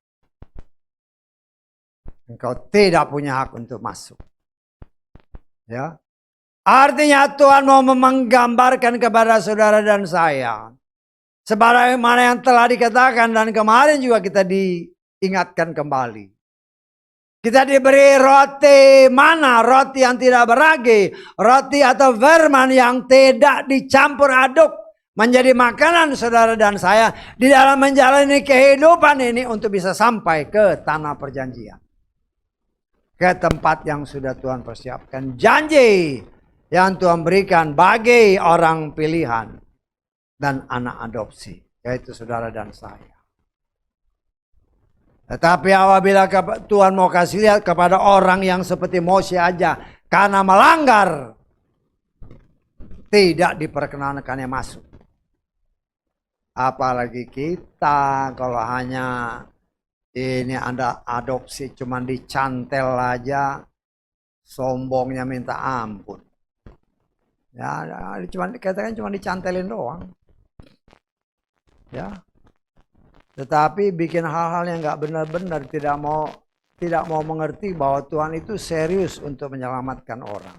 Engkau tidak punya hak untuk masuk. Ya. Artinya Tuhan mau menggambarkan kepada saudara dan saya. Sebagaimana yang telah dikatakan dan kemarin juga kita diingatkan kembali. Kita diberi roti mana? Roti yang tidak beragi. Roti atau firman yang tidak dicampur aduk. Menjadi makanan saudara dan saya. Di dalam menjalani kehidupan ini untuk bisa sampai ke tanah perjanjian. Ke tempat yang sudah Tuhan persiapkan. Janji yang Tuhan berikan bagi orang pilihan. Dan anak adopsi. Yaitu saudara dan saya. Tetapi apabila Tuhan mau kasih lihat kepada orang yang seperti Mose aja. Karena melanggar. Tidak diperkenankannya masuk. Apalagi kita kalau hanya ini Anda adopsi cuma dicantel aja. Sombongnya minta ampun. Ya, katakan cuma dicantelin doang. Ya. Tetapi bikin hal-hal yang nggak benar-benar, tidak mau mengerti bahwa Tuhan itu serius untuk menyelamatkan orang.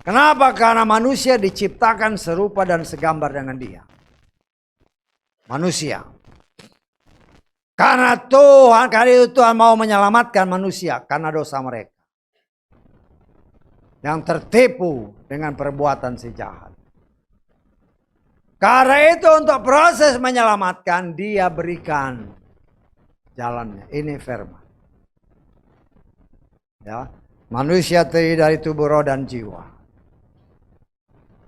Kenapa? Karena manusia diciptakan serupa dan segambar dengan Dia. Manusia. Karena Tuhan mau menyelamatkan manusia karena dosa mereka. Yang tertipu dengan perbuatan si jahat. Karena itu untuk proses menyelamatkan dia berikan jalannya. Ini firman. Ya, manusia terdiri dari tubuh, roh dan jiwa.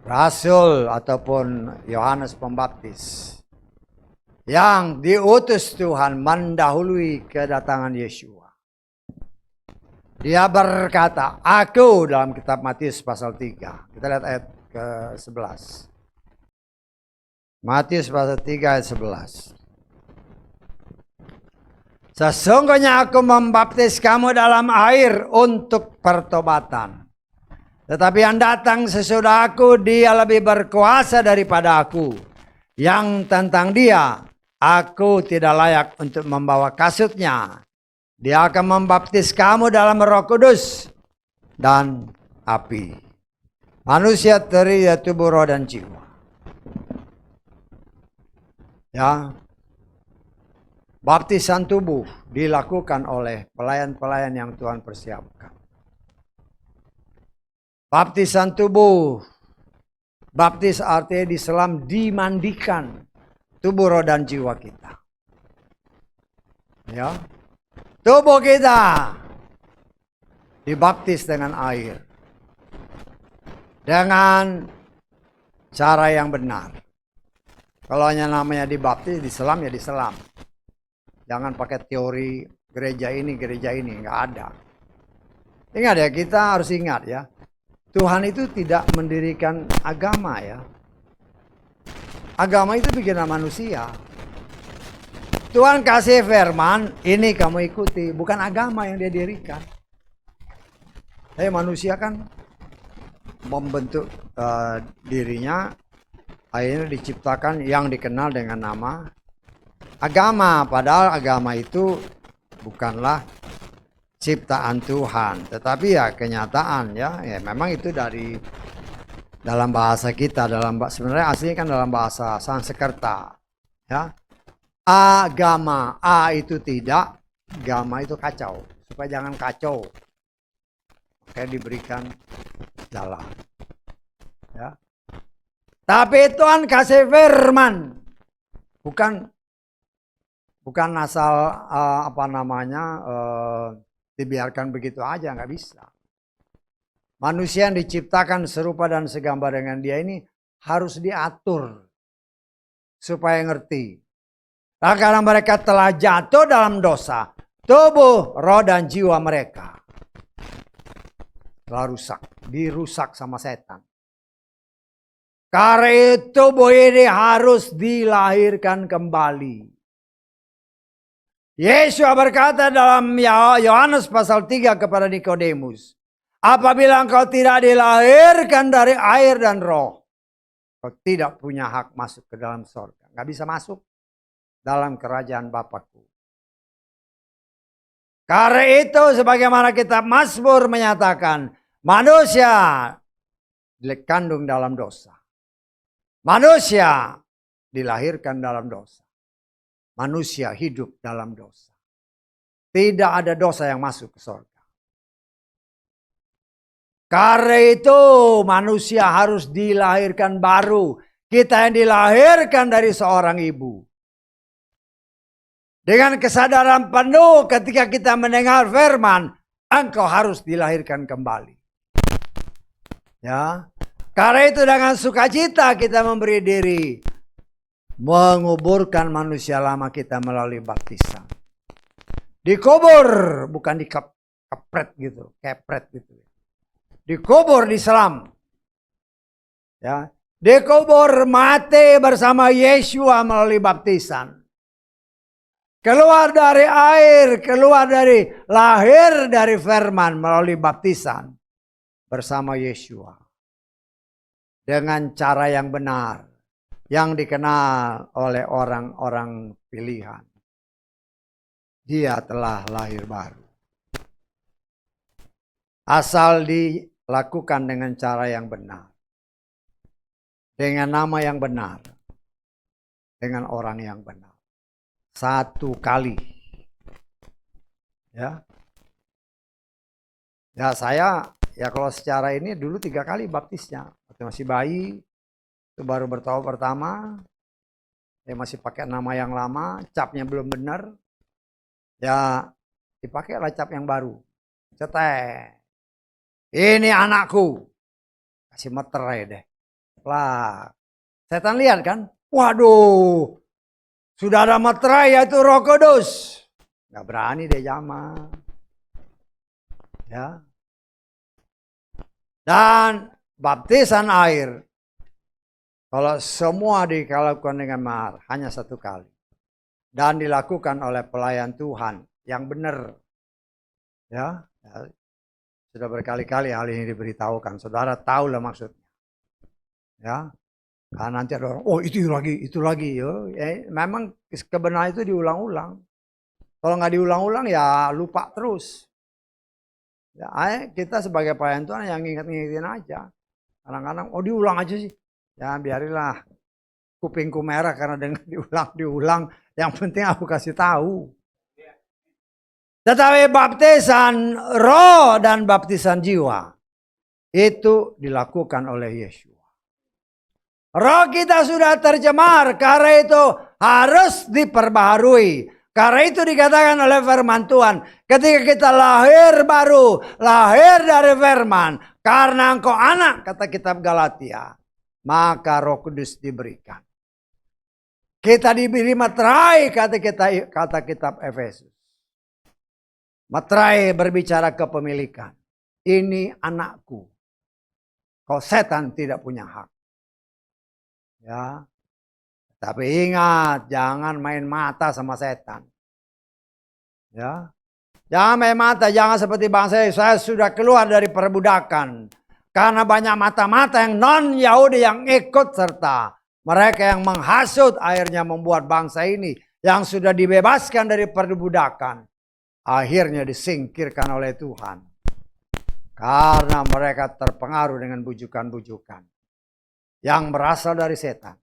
Rasul ataupun Yohanes Pembaptis yang diutus Tuhan mendahului kedatangan Yeshua. Dia berkata, aku dalam kitab Matius pasal 3. Kita lihat ayat ke-11. Matius pasal 3 ayat 11. Sesungguhnya aku membaptis kamu dalam air untuk pertobatan. Tetapi yang datang sesudah aku, dia lebih berkuasa daripada aku. Yang tentang dia, aku tidak layak untuk membawa kasutnya. Dia akan membaptis kamu dalam Roh Kudus dan api. Manusia terdiri dari tubuh, roh dan jiwa. Ya, baptisan tubuh dilakukan oleh pelayan-pelayan yang Tuhan persiapkan. Baptisan tubuh, baptis artinya diselam, dimandikan tubuh, roh dan jiwa kita. Ya, tubuh kita dibaptis dengan air, dengan cara yang benar. Kalau hanya namanya dibaptis, diselam ya diselam. Jangan pakai teori gereja ini, nggak ada. Ingat ya, kita harus ingat ya. Tuhan itu tidak mendirikan agama ya. Agama itu bikinan manusia. Tuhan kasih firman, ini kamu ikuti. Bukan agama yang dia dirikan. Tapi manusia kan membentuk dirinya. Akhirnya diciptakan yang dikenal dengan nama agama, padahal agama itu bukanlah ciptaan Tuhan, tetapi ya kenyataan ya memang itu dari dalam bahasa kita, sebenarnya aslinya kan dalam bahasa Sanskerta ya. Agama, a itu tidak, gama itu kacau, supaya jangan kacau kayak diberikan jalan ya. Tapi Tuhan kasih firman, bukan asal dibiarkan begitu aja, nggak bisa. Manusia yang diciptakan serupa dan segambar dengan dia ini harus diatur supaya ngerti. Nah, karena mereka telah jatuh dalam dosa, tubuh, roh dan jiwa mereka telah dirusak sama setan. Karena itu tubuh ini harus dilahirkan kembali. Yesus berkata dalam Yohanes pasal 3 kepada Nikodemus, apabila engkau tidak dilahirkan dari air dan roh, kau tidak punya hak masuk ke dalam surga. Nggak bisa masuk dalam kerajaan Bapakku. Karena itu sebagaimana kitab Mazmur menyatakan, manusia dikandung dalam dosa. Manusia dilahirkan dalam dosa. Manusia hidup dalam dosa. Tidak ada dosa yang masuk ke surga. Karena itu manusia harus dilahirkan baru. Kita yang dilahirkan dari seorang ibu. Dengan kesadaran penuh ketika kita mendengar firman, engkau harus dilahirkan kembali. Ya. Karena itu dengan sukacita kita memberi diri. Menguburkan manusia lama kita melalui baptisan. Dikubur, bukan dikepret gitu, kepret gitu. Dikubur di selam. Ya, dikubur mati bersama Yesua melalui baptisan. Keluar dari air, lahir dari firman melalui baptisan bersama Yesua. Dengan cara yang benar, yang dikenal oleh orang-orang pilihan. Dia telah lahir baru. Asal dilakukan dengan cara yang benar. Dengan nama yang benar. Dengan orang yang benar. Satu kali. Ya. Ya saya, kalau secara ini dulu 3 kali baptisnya. Waktu masih bayi, itu baru bertaubat pertama. Dia masih pakai nama yang lama, capnya belum benar. Ya dipakailah cap yang baru. Cetek. Ini anakku. Kasih meterai deh. Lah. Setan lihat kan? Waduh. Sudah ada meterai yaitu Roh Kudus. Gak berani deh jamaah. Ya. Dan baptisan air. Kalau semua dilakukan dengan benar. Hanya 1 kali. Dan dilakukan oleh pelayan Tuhan yang benar. Ya. Sudah berkali-kali hal ini diberitahukan. Saudara tahu lah maksudnya. Ya. Karena nanti ada orang, oh itu lagi. Memang kebenaran itu diulang-ulang. Kalau nggak diulang-ulang ya lupa terus. Ya, kita sebagai pelayan Tuhan yang nginget-ngingetin aja. Kadang-kadang, oh diulang aja sih. Ya biarilah. Kupingku merah karena dengar diulang. Yang penting aku kasih tahu. Tetapi baptisan roh dan baptisan jiwa. Itu dilakukan oleh Yesus. Roh kita sudah tercemar. Karena itu harus diperbaharui. Karena itu dikatakan oleh firman Tuhan. Ketika kita lahir baru. Lahir dari firman. Karena engkau anak. Kata kitab Galatia. Maka Roh Kudus diberikan. Kita diberi materai kata kitab Efesus. Materai berbicara kepemilikan. Ini anakku. Kau setan tidak punya hak. Ya. Tapi ingat, jangan main mata sama setan. Ya. Jangan main mata, jangan seperti bangsa saya sudah keluar dari perbudakan. Karena banyak mata-mata yang non-Yahudi yang ikut serta. Mereka yang menghasut akhirnya membuat bangsa ini yang sudah dibebaskan dari perbudakan, akhirnya disingkirkan oleh Tuhan. Karena mereka terpengaruh dengan bujukan-bujukan yang berasal dari setan.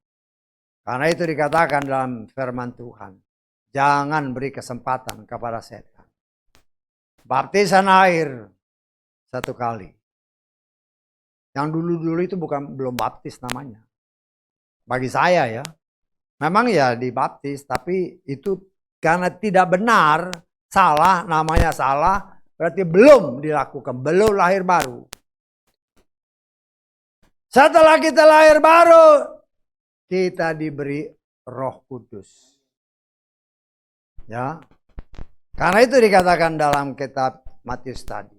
Karena itu dikatakan dalam firman Tuhan, jangan beri kesempatan kepada setan. Baptisan air 1 kali. Yang dulu-dulu itu belum baptis namanya. Bagi saya ya. Memang ya dibaptis, tapi itu karena tidak benar, salah, namanya salah, berarti belum dilakukan, belum lahir baru. Setelah kita lahir baru, kita diberi Roh Kudus. Ya. Karena itu dikatakan dalam kitab Matius tadi.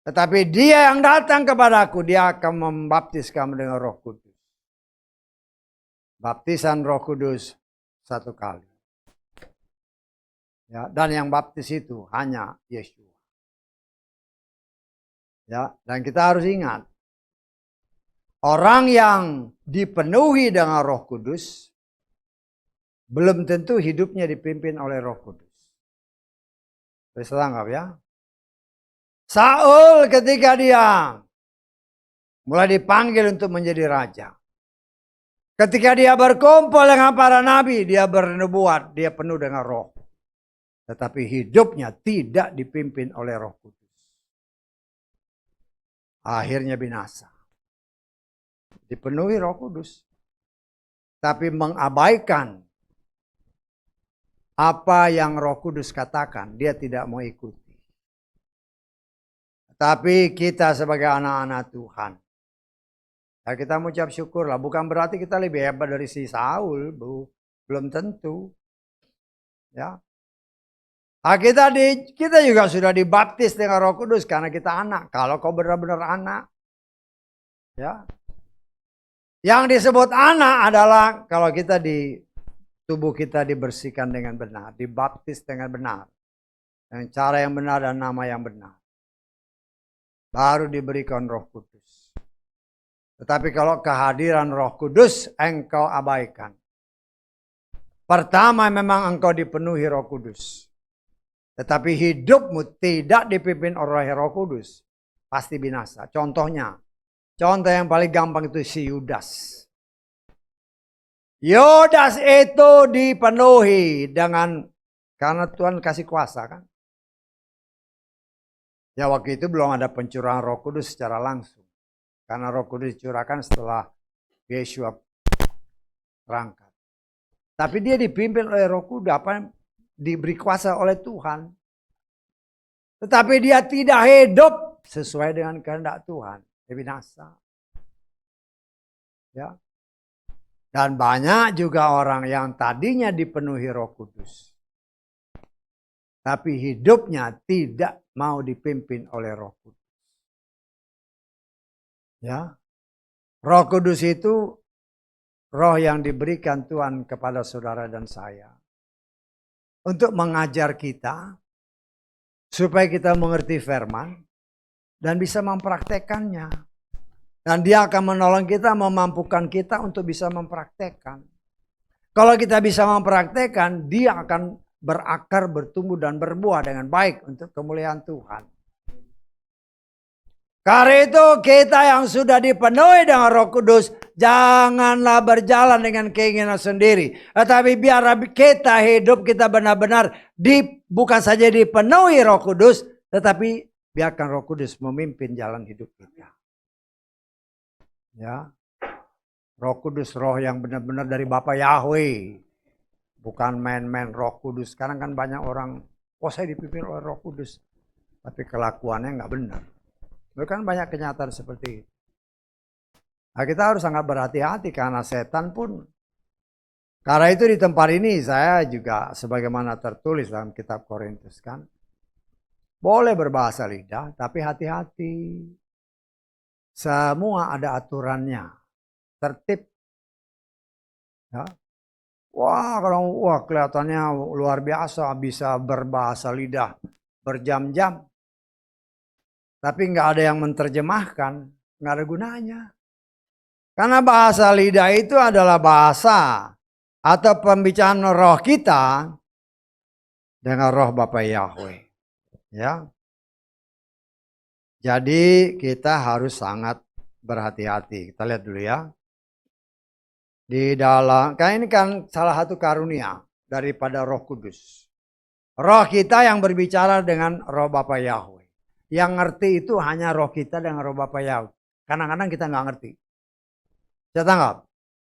Tetapi dia yang datang kepadaku, dia akan membaptis kamu dengan Roh Kudus. Baptisan Roh Kudus 1 kali. Ya, dan yang baptis itu hanya Yesus. Ya, dan kita harus ingat, orang yang dipenuhi dengan Roh Kudus belum tentu hidupnya dipimpin oleh Roh Kudus. Bisa tangkap ya? Saul ketika dia mulai dipanggil untuk menjadi raja. Ketika dia berkumpul dengan para nabi, dia bernubuat, dia penuh dengan roh. Tetapi hidupnya tidak dipimpin oleh Roh Kudus. Akhirnya binasa. Dipenuhi Roh Kudus. Tapi mengabaikan apa yang Roh Kudus katakan, dia tidak mau ikuti. Tapi kita sebagai anak-anak Tuhan, ya kita mengucap syukur lah. Bukan berarti kita lebih hebat dari si Saul, Bu. Belum tentu. Ya. Nah, kita juga sudah dibaptis dengan Roh Kudus karena kita anak. Kalau kau benar-benar anak, ya. Yang disebut anak adalah kalau kita tubuh kita dibersihkan dengan benar, dibaptis dengan benar, dengan cara yang benar dan nama yang benar. Baru diberikan Roh Kudus. Tetapi kalau kehadiran Roh Kudus engkau abaikan. Pertama memang engkau dipenuhi Roh Kudus. Tetapi hidupmu tidak dipimpin oleh Roh Kudus. Pasti binasa. Contoh yang paling gampang itu si Yudas. Yudas itu dipenuhi karena Tuhan kasih kuasa kan. Ya waktu itu belum ada pencurahan Roh Kudus secara langsung. Karena Roh Kudus dicurahkan setelah Yesus berangkat. Tapi dia dipimpin oleh Roh Kudus, diberi kuasa oleh Tuhan. Tetapi dia tidak hidup sesuai dengan kehendak Tuhan. Dia binasa. Ya. Dan banyak juga orang yang tadinya dipenuhi Roh Kudus. Tapi hidupnya tidak mau dipimpin oleh Roh Kudus. Ya. Roh Kudus itu roh yang diberikan Tuhan kepada saudara dan saya. Untuk mengajar kita. Supaya kita mengerti firman. Dan bisa mempraktekannya. Dan dia akan menolong kita, memampukan kita untuk bisa mempraktekkan. Kalau kita bisa mempraktekkan, dia akan berakar, bertumbuh dan berbuah dengan baik untuk kemuliaan Tuhan. Karena itu kita yang sudah dipenuhi dengan Roh Kudus, janganlah berjalan dengan keinginan sendiri. Tetapi biar kita hidup, kita benar-benar bukan saja dipenuhi Roh Kudus, tetapi biarkan Roh Kudus memimpin jalan hidup kita. Ya, Roh Kudus, roh yang benar-benar dari Bapa Yahweh. Bukan main-main Roh Kudus. Sekarang kan banyak orang, saya dipimpin oleh Roh Kudus. Tapi kelakuannya nggak benar. Bukan banyak kenyataan seperti itu. Nah, kita harus sangat berhati-hati karena setan pun. Karena itu di tempat ini saya juga sebagaimana tertulis dalam kitab Korintus kan. Boleh berbahasa lidah, tapi hati-hati. Semua ada aturannya. Tertib. Ya. Wah kelihatannya luar biasa bisa berbahasa lidah berjam-jam. Tapi nggak ada yang menerjemahkan, nggak ada gunanya. Karena bahasa lidah itu adalah bahasa atau pembicaraan roh kita dengan roh Bapa Yahweh. Ya. Jadi kita harus sangat berhati-hati. Kita lihat dulu ya. Di dalam, kan ini kan salah satu karunia daripada Roh Kudus. Roh kita yang berbicara dengan roh Bapa Yahweh. Yang ngerti itu hanya roh kita dengan roh Bapa Yahweh. Kadang-kadang kita nggak ngerti. Saya tangkap.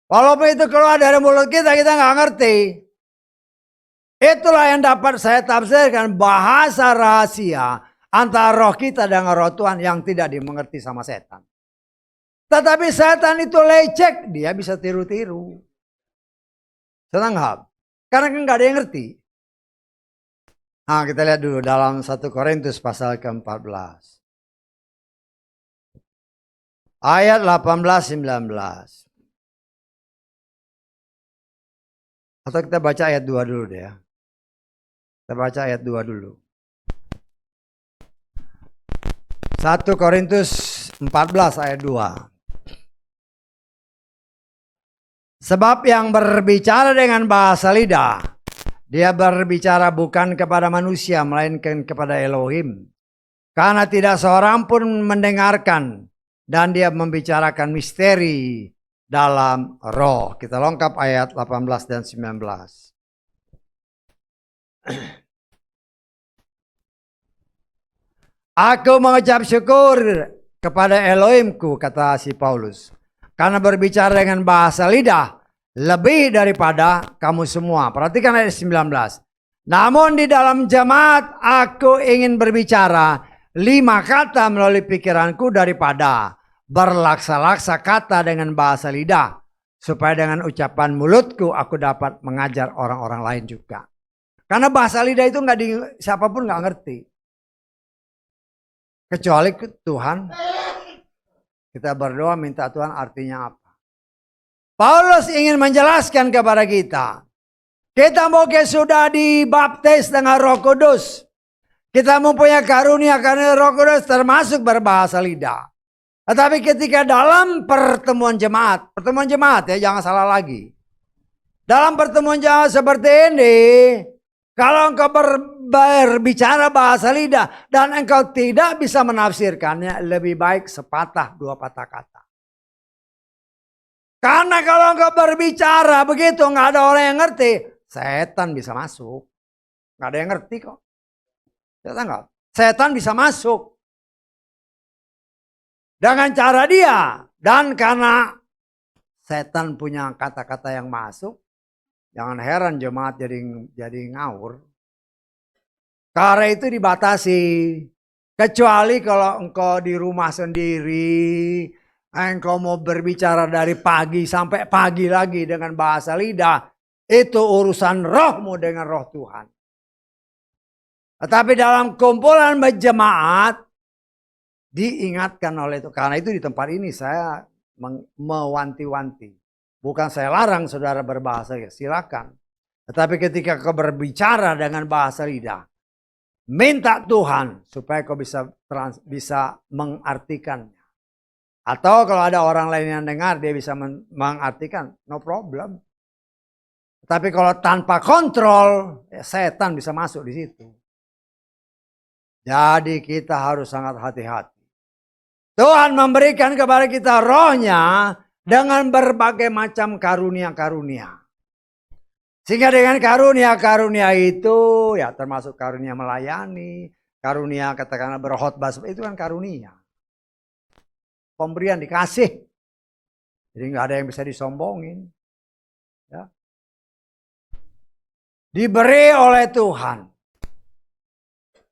Walaupun itu keluar dari mulut kita nggak ngerti. Itulah yang dapat saya tafsirkan bahasa rahasia antara roh kita dengan roh Tuhan yang tidak dimengerti sama setan. Tetapi setan itu lecek, dia bisa tiru-tiru. Saya tangkap. Karena kan nggak ada yang ngerti. Nah, kita lihat dulu dalam 1 Korintus pasal ke-14. Ayat 18-19. Atau kita baca ayat 2 dulu deh ya. Kita baca ayat 2 dulu. 1 Korintus 14 ayat 2. Sebab yang berbicara dengan bahasa lidah, dia berbicara bukan kepada manusia, melainkan kepada Elohim. Karena tidak seorang pun mendengarkan, dan dia membicarakan misteri dalam roh. Kita lengkap ayat 18 dan 19. Aku mengucap syukur kepada Elohimku, kata si Paulus, karena berbicara dengan bahasa lidah lebih daripada kamu semua. Perhatikan ayat 19. Namun di dalam jemaat aku ingin berbicara 5 kata melalui pikiranku daripada berlaksa-laksa kata dengan bahasa lidah, supaya dengan ucapan mulutku aku dapat mengajar orang-orang lain juga. Karena bahasa lidah itu siapapun nggak ngerti. Kecuali Tuhan. Kita berdoa minta Tuhan artinya apa. Paulus ingin menjelaskan kepada kita. Kita mungkin sudah dibaptis dengan Roh Kudus. Kita mempunyai karunia karena Roh Kudus termasuk berbahasa lidah. Tetapi ketika dalam pertemuan jemaat ya jangan salah lagi. Dalam pertemuan jemaat seperti ini, kalau engkau berbicara bahasa lidah dan engkau tidak bisa menafsirkannya, lebih baik sepatah 2 patah kata. Karena kalau engkau berbicara begitu nggak ada orang yang ngerti, setan bisa masuk. Nggak ada yang ngerti kok. Setan bisa masuk dengan cara dia, dan karena setan punya kata-kata yang masuk, jangan heran jemaat jadi ngawur. Karena itu dibatasi. Kecuali kalau engkau di rumah sendiri, engkau mau berbicara dari pagi sampai pagi lagi dengan bahasa lidah, itu urusan rohmu dengan roh Tuhan. Tetapi dalam kumpulan berjemaat, diingatkan oleh itu. Karena itu di tempat ini saya mewanti-wanti. Bukan saya larang saudara berbahasa, ya silakan. Tetapi ketika kau berbicara dengan bahasa lidah, minta Tuhan supaya kau bisa mengartikannya. Atau kalau ada orang lain yang dengar dia bisa mengartikan, no problem. Tapi kalau tanpa kontrol, ya setan bisa masuk di situ. Jadi kita harus sangat hati-hati. Tuhan memberikan kepada kita rohnya dengan berbagai macam karunia-karunia. Sehingga dengan karunia-karunia itu ya termasuk karunia melayani, karunia katakanlah berkhotbah, itu kan karunia. Pemberian dikasih. Jadi nggak ada yang bisa disombongin. Ya. Diberi oleh Tuhan.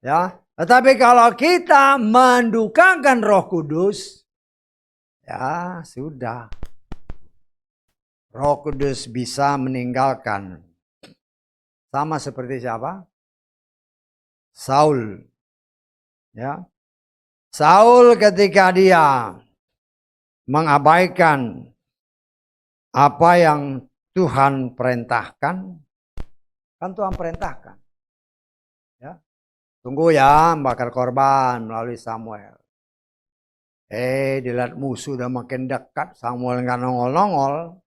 Ya. Tetapi kalau kita mendukakan Roh Kudus, ya sudah. Roh Kudus bisa meninggalkan. Sama seperti siapa? Saul. Ya. Saul ketika dia mengabaikan apa yang Tuhan perintahkan, kan Tuhan perintahkan. Ya. Tunggu ya, bakar korban melalui Samuel. Dilihat musuh udah makin dekat, Samuel nggak nongol-nongol.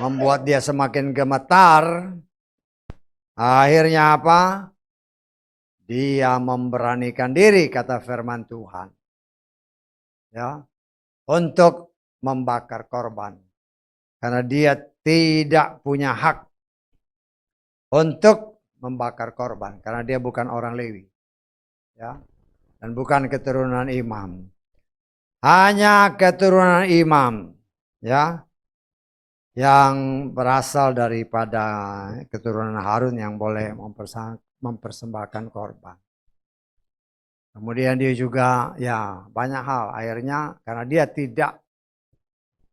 membuat dia semakin gemetar. Akhirnya apa? Dia memberanikan diri, kata firman Tuhan, ya, untuk membakar korban. Karena dia tidak punya hak untuk membakar korban. Karena dia bukan orang Lewi, ya, dan bukan keturunan imam. Hanya keturunan imam, ya, yang berasal daripada keturunan Harun yang boleh mempersembahkan korban. Kemudian dia juga, ya, banyak hal. Akhirnya karena dia tidak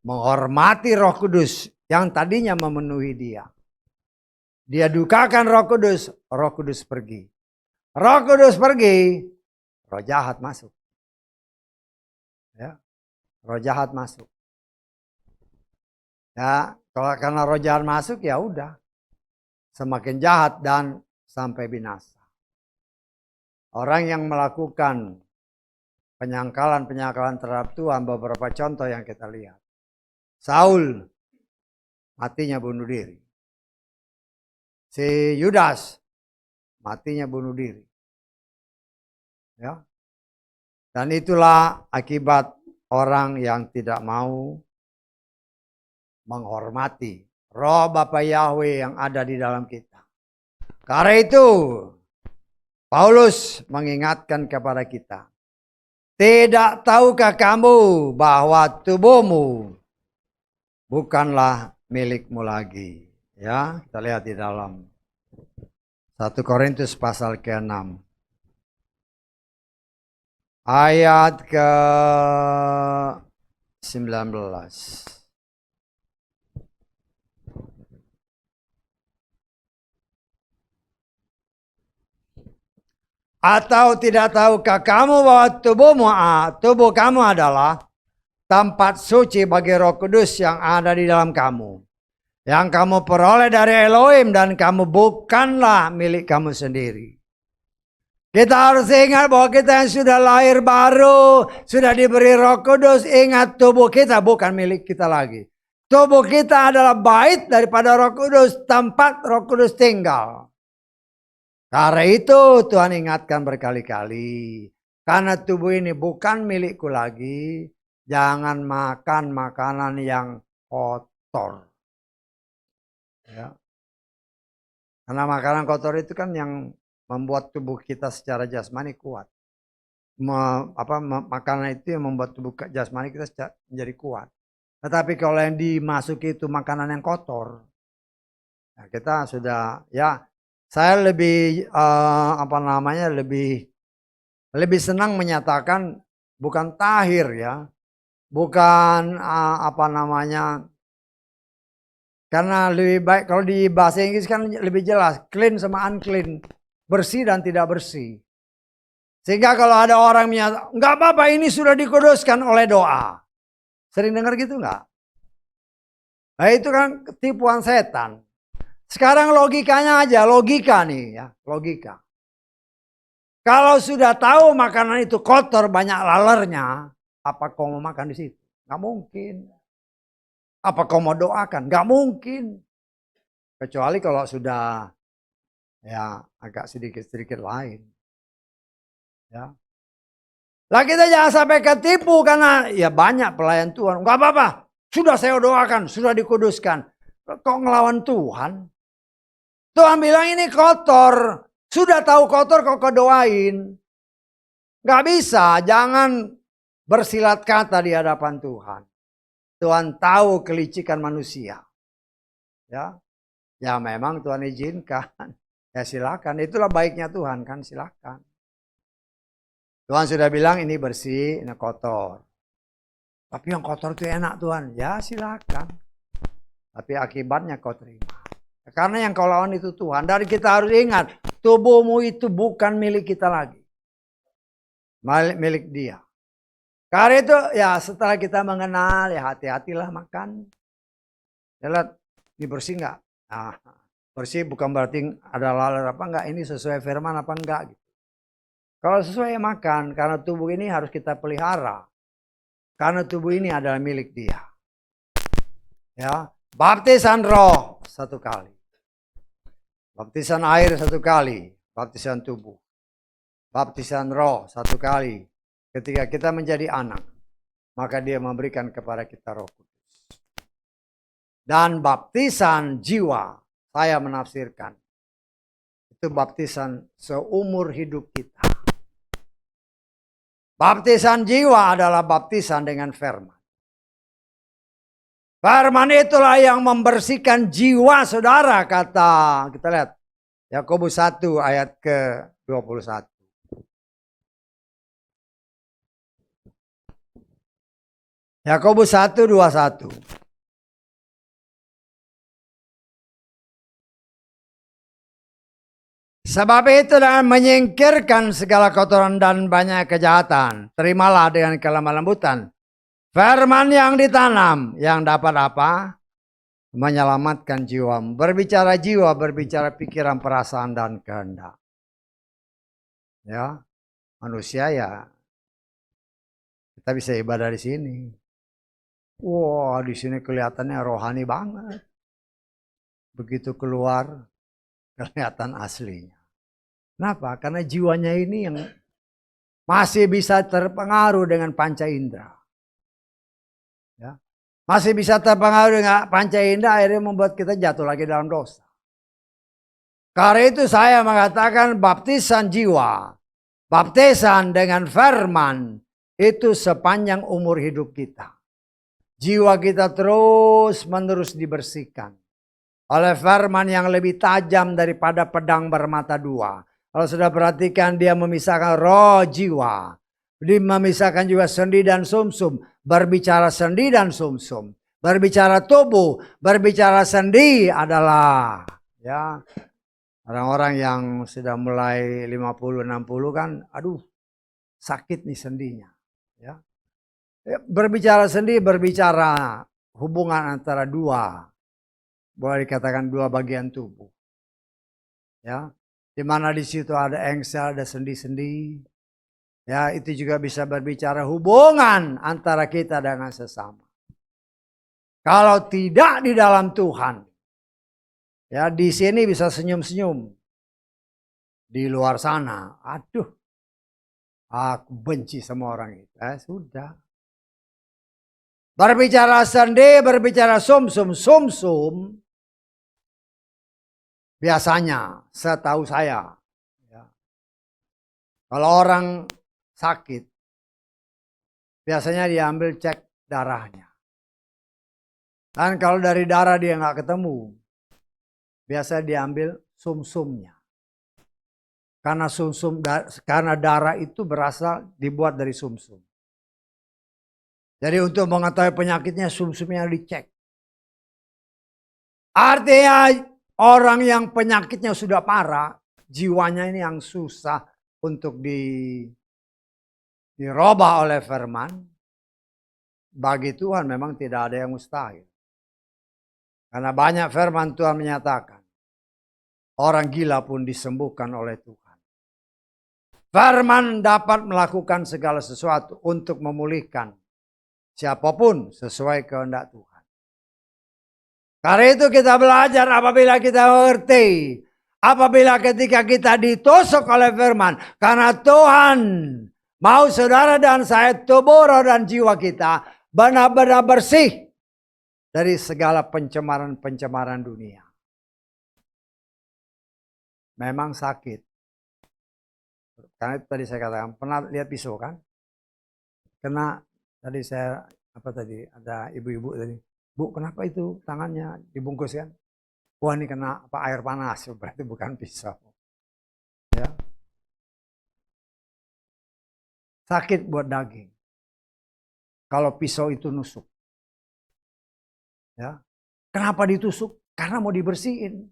menghormati Roh Kudus yang tadinya memenuhi dia, dia dukakan Roh Kudus pergi. Roh Kudus pergi, roh jahat masuk. Ya, roh jahat masuk. Ya, kalau karena roh jahat masuk, ya udah, semakin jahat dan sampai binasa. Orang yang melakukan penyangkalan terhadap Tuhan, beberapa contoh yang kita lihat. Saul, matinya bunuh diri. Si Yudas, matinya bunuh diri. Ya. Dan itulah akibat orang yang tidak mau menghormati Roh Bapa Yahweh yang ada di dalam kita. Karena itu, Paulus mengingatkan kepada kita, tidak tahukah kamu bahwa tubuhmu bukanlah milikmu lagi? Ya, kita lihat di dalam 1 Korintus pasal ke-6. Ayat ke-19. Atau tidak tahukah kamu bahwa tubuh kamu adalah tempat suci bagi Roh Kudus yang ada di dalam kamu, yang kamu peroleh dari Elohim, dan kamu bukanlah milik kamu sendiri. Kita harus ingat bahwa kita yang sudah lahir baru, sudah diberi Roh Kudus, ingat tubuh kita bukan milik kita lagi. Tubuh kita adalah bait daripada Roh Kudus, tempat Roh Kudus tinggal. Karena itu Tuhan ingatkan berkali-kali, karena tubuh ini bukan milikku lagi, jangan makan makanan yang kotor. Ya. Karena makanan kotor itu kan yang membuat tubuh kita secara jasmani kuat. Makanan itu yang membuat tubuh jasmani kita menjadi kuat. Tetapi kalau yang dimasuki itu makanan yang kotor, nah kita sudah, ya, saya lebih lebih senang menyatakan bukan tahir, ya, bukan karena lebih baik kalau di bahasa Inggris kan lebih jelas, clean sama unclean, bersih dan tidak bersih. Sehingga kalau ada orang menyatakan, enggak apa-apa, ini sudah dikuduskan oleh doa. Sering dengar gitu enggak? Nah itu kan tipuan setan. Sekarang logikanya aja, logika nih ya, logika. Kalau sudah tahu makanan itu kotor, banyak lalernya, apa kau mau makan di situ? Nggak mungkin. Apa kau mau doakan? Nggak mungkin. Kecuali kalau sudah, ya, agak sedikit-sedikit lain. Ya. Lah kita jangan sampai ketipu karena ya banyak pelayan Tuhan. Nggak apa-apa, sudah saya doakan, sudah dikuduskan. Kok ngelawan Tuhan? Tuhan bilang ini kotor. Sudah tahu kotor kok kau doain. Nggak bisa, jangan bersilat kata di hadapan Tuhan. Tuhan tahu kelicikan manusia. Ya, ya memang Tuhan izinkan. Ya silakan, itulah baiknya Tuhan kan, silakan. Tuhan sudah bilang ini bersih, ini kotor. Tapi yang kotor itu enak Tuhan. Ya silakan. Tapi akibatnya kau terima. Karena yang kau lawan itu Tuhan. Dan kita harus ingat, tubuhmu itu bukan milik kita lagi. Milik Dia. Karena itu ya setelah kita mengenal, ya hati-hatilah makan. Ya lihat, ini bersih nggak? Nah, bersih bukan berarti ada laler apa enggak. Ini sesuai firman apa enggak. Gitu. Kalau sesuai ya makan. Karena tubuh ini harus kita pelihara. Karena tubuh ini adalah milik Dia. Ya. Baptisan roh 1 kali. Baptisan air 1 kali. Baptisan tubuh. Baptisan roh 1 kali. Ketika kita menjadi anak, maka dia memberikan kepada kita Roh Kudus. Dan baptisan jiwa, saya menafsirkan, itu baptisan seumur hidup kita. Baptisan jiwa adalah baptisan dengan firman. Firman itulah yang membersihkan jiwa saudara, kata, kita lihat Yakobus 1 ayat ke-21. Yakobus 1:21. Sebab itu dengan menyingkirkan segala kotoran dan banyak kejahatan, terimalah dengan kelemah lembutan firman yang ditanam, yang dapat apa? Menyelamatkan jiwamu. Berbicara jiwa, berbicara pikiran, perasaan, dan kehendak. Ya, manusia ya, kita bisa ibadah di sini. Wah, di sini kelihatannya rohani banget. Begitu keluar, kelihatan aslinya. Kenapa? Karena jiwanya ini yang masih bisa terpengaruh dengan panca indera. Ya. Masih bisa terpengaruh dengan panca indera, akhirnya membuat kita jatuh lagi dalam dosa. Karena itu saya mengatakan baptisan jiwa, baptisan dengan firman, itu sepanjang umur hidup kita. Jiwa kita terus menerus dibersihkan oleh firman yang lebih tajam daripada pedang bermata dua. Kalau sudah perhatikan, dia memisahkan roh jiwa. Dia memisahkan juga sendi dan sumsum. Berbicara sendi dan sumsum. Berbicara tubuh, berbicara sendi adalah ya orang-orang yang sudah mulai 50-60 kan, aduh sakit nih sendinya. Ya. Berbicara sendi, berbicara hubungan antara dua, boleh dikatakan dua bagian tubuh. Ya, di mana di situ ada engsel, ada sendi-sendi. Ya, itu juga bisa berbicara hubungan antara kita dengan sesama. Kalau tidak di dalam Tuhan, ya di sini bisa senyum-senyum. Di luar sana, aduh, aku benci sama orang itu. Sudah. Berbicara sendi, berbicara sumsum, sumsum. Biasanya, setahu saya, ya, kalau orang sakit, biasanya diambil cek darahnya. Dan kalau dari darah dia nggak ketemu, biasa diambil sumsumnya. Karena karena darah itu berasal dibuat dari sumsum. Jadi untuk mengetahui penyakitnya, sumsumnya dicek. Artinya orang yang penyakitnya sudah parah, jiwanya ini yang susah untuk dirubah oleh firman. Bagi Tuhan memang tidak ada yang mustahil. Karena banyak firman Tuhan menyatakan, orang gila pun disembuhkan oleh Tuhan. Firman dapat melakukan segala sesuatu untuk memulihkan siapapun sesuai kehendak Tuhan. Karena itu kita belajar apabila kita mengerti. Apabila ketika kita ditusuk oleh firman. Karena Tuhan mau saudara dan saya, tubuh, roh dan jiwa kita benar-benar bersih dari segala pencemaran-pencemaran dunia. Memang sakit. Karena itu tadi saya katakan, pernah lihat pisau kan? Kena. Tadi saya, ada ibu-ibu tadi. Bu, kenapa itu tangannya dibungkus kan? Wah, ini kena air panas, berarti bukan pisau. Ya. Sakit buat daging. Kalau pisau itu nusuk. Ya. Kenapa ditusuk? Karena mau dibersihin.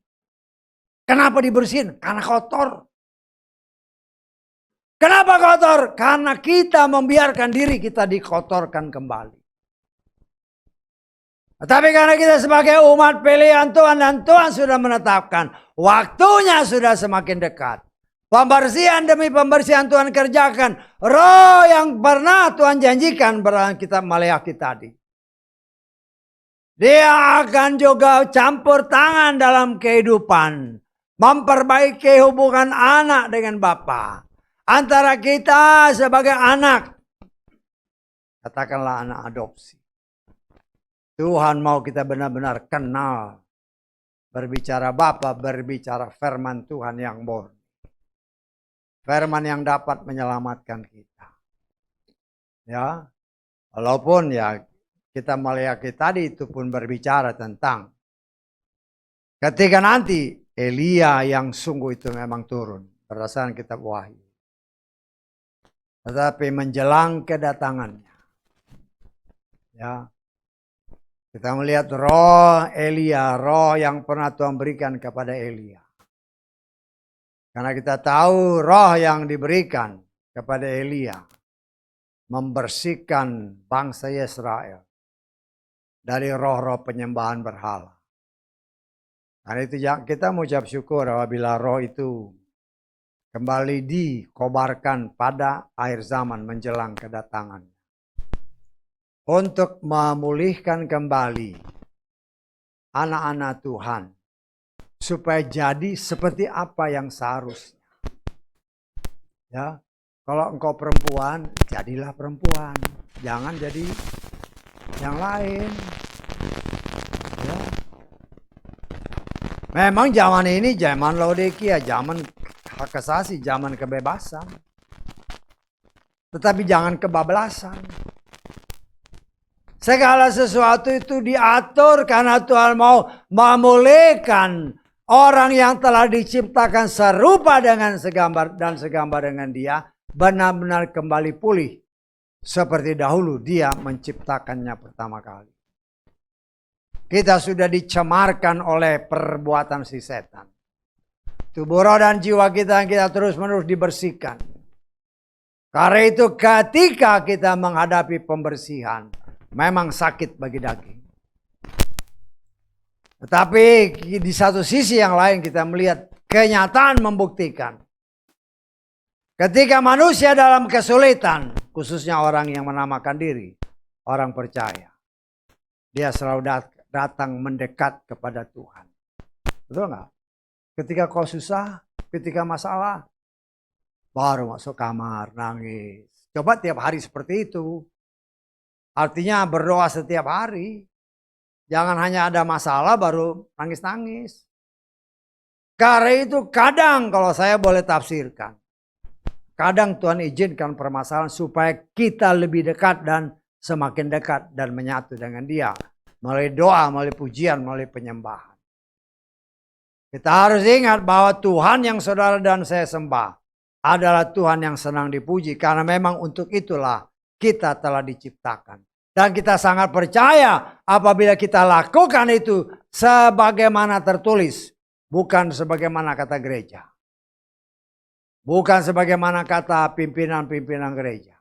Kenapa dibersihin? Karena kotor. Kenapa kotor? Karena kita membiarkan diri kita dikotorkan kembali. Tapi karena kita sebagai umat pilihan Tuhan dan Tuhan sudah menetapkan waktunya sudah semakin dekat. Pembersihan demi pembersihan Tuhan kerjakan. Roh yang pernah Tuhan janjikan berdalam kitab Maleakhi tadi. Dia akan juga campur tangan dalam kehidupan. Memperbaiki hubungan anak dengan Bapa. Antara kita sebagai anak. Katakanlah anak adopsi. Tuhan mau kita benar-benar kenal. Berbicara Bapa, berbicara firman Tuhan yang murni. Firman yang dapat menyelamatkan kita. Ya, walaupun ya kita melihat tadi itu pun berbicara tentang ketika nanti Elia yang sungguh itu memang turun berdasarkan kitab Wahyu. Tetapi menjelang kedatangannya, ya, kita melihat roh Elia, roh yang pernah Tuhan berikan kepada Elia. Karena kita tahu roh yang diberikan kepada Elia membersihkan bangsa Israel dari roh-roh penyembahan berhala. Karena itu kita mengucap syukur apabila roh itu kembali dikobarkan pada akhir zaman menjelang kedatangan. Untuk memulihkan kembali anak-anak Tuhan. Supaya jadi seperti apa yang seharusnya. Ya, kalau engkau perempuan, jadilah perempuan. Jangan jadi yang lain. Ya. Memang zaman ini zaman Laodikia, zaman hak asasi, zaman kebebasan. Tetapi jangan kebablasan. Segala sesuatu itu diatur karena Tuhan mau memulihkan orang yang telah diciptakan serupa dengan segambar dan segambar dengan dia. Benar-benar kembali pulih. Seperti dahulu dia menciptakannya pertama kali. Kita sudah dicemarkan oleh perbuatan si setan. Tubuh roh dan jiwa kita yang kita terus-menerus dibersihkan. Karena itu ketika kita menghadapi pembersihan, memang sakit bagi daging. Tetapi di satu sisi yang lain kita melihat kenyataan membuktikan. Ketika manusia dalam kesulitan, khususnya orang yang menamakan diri orang percaya, dia selalu datang mendekat kepada Tuhan. Betul nggak? Ketika kau susah, ketika masalah, baru masuk kamar, nangis. Coba tiap hari seperti itu. Artinya berdoa setiap hari. Jangan hanya ada masalah baru nangis-nangis. Karena itu kadang kalau saya boleh tafsirkan. Kadang Tuhan izinkan permasalahan supaya kita lebih dekat dan semakin dekat dan menyatu dengan Dia. Melalui doa, melalui pujian, melalui penyembahan. Kita harus ingat bahwa Tuhan yang saudara dan saya sembah adalah Tuhan yang senang dipuji. Karena memang untuk itulah kita telah diciptakan. Dan kita sangat percaya apabila kita lakukan itu sebagaimana tertulis. Bukan sebagaimana kata gereja. Bukan sebagaimana kata pimpinan-pimpinan gereja.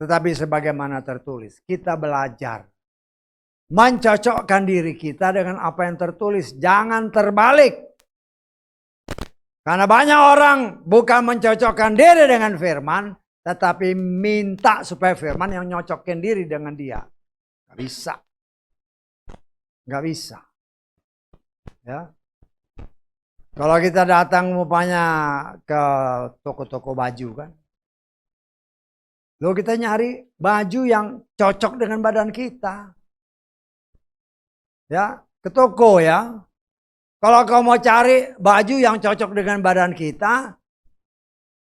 Tetapi sebagaimana tertulis. Kita belajar. Mencocokkan diri kita dengan apa yang tertulis. Jangan terbalik. Karena banyak orang bukan mencocokkan diri dengan firman. Tetapi minta supaya firman yang nyocokin diri dengan dia. Gak bisa. Gak bisa. Ya. Kalau kita datang rupanya ke toko-toko baju kan. Lalu kita nyari baju yang cocok dengan badan kita. Ya, ke toko ya. Kalau kau mau cari baju yang cocok dengan badan kita,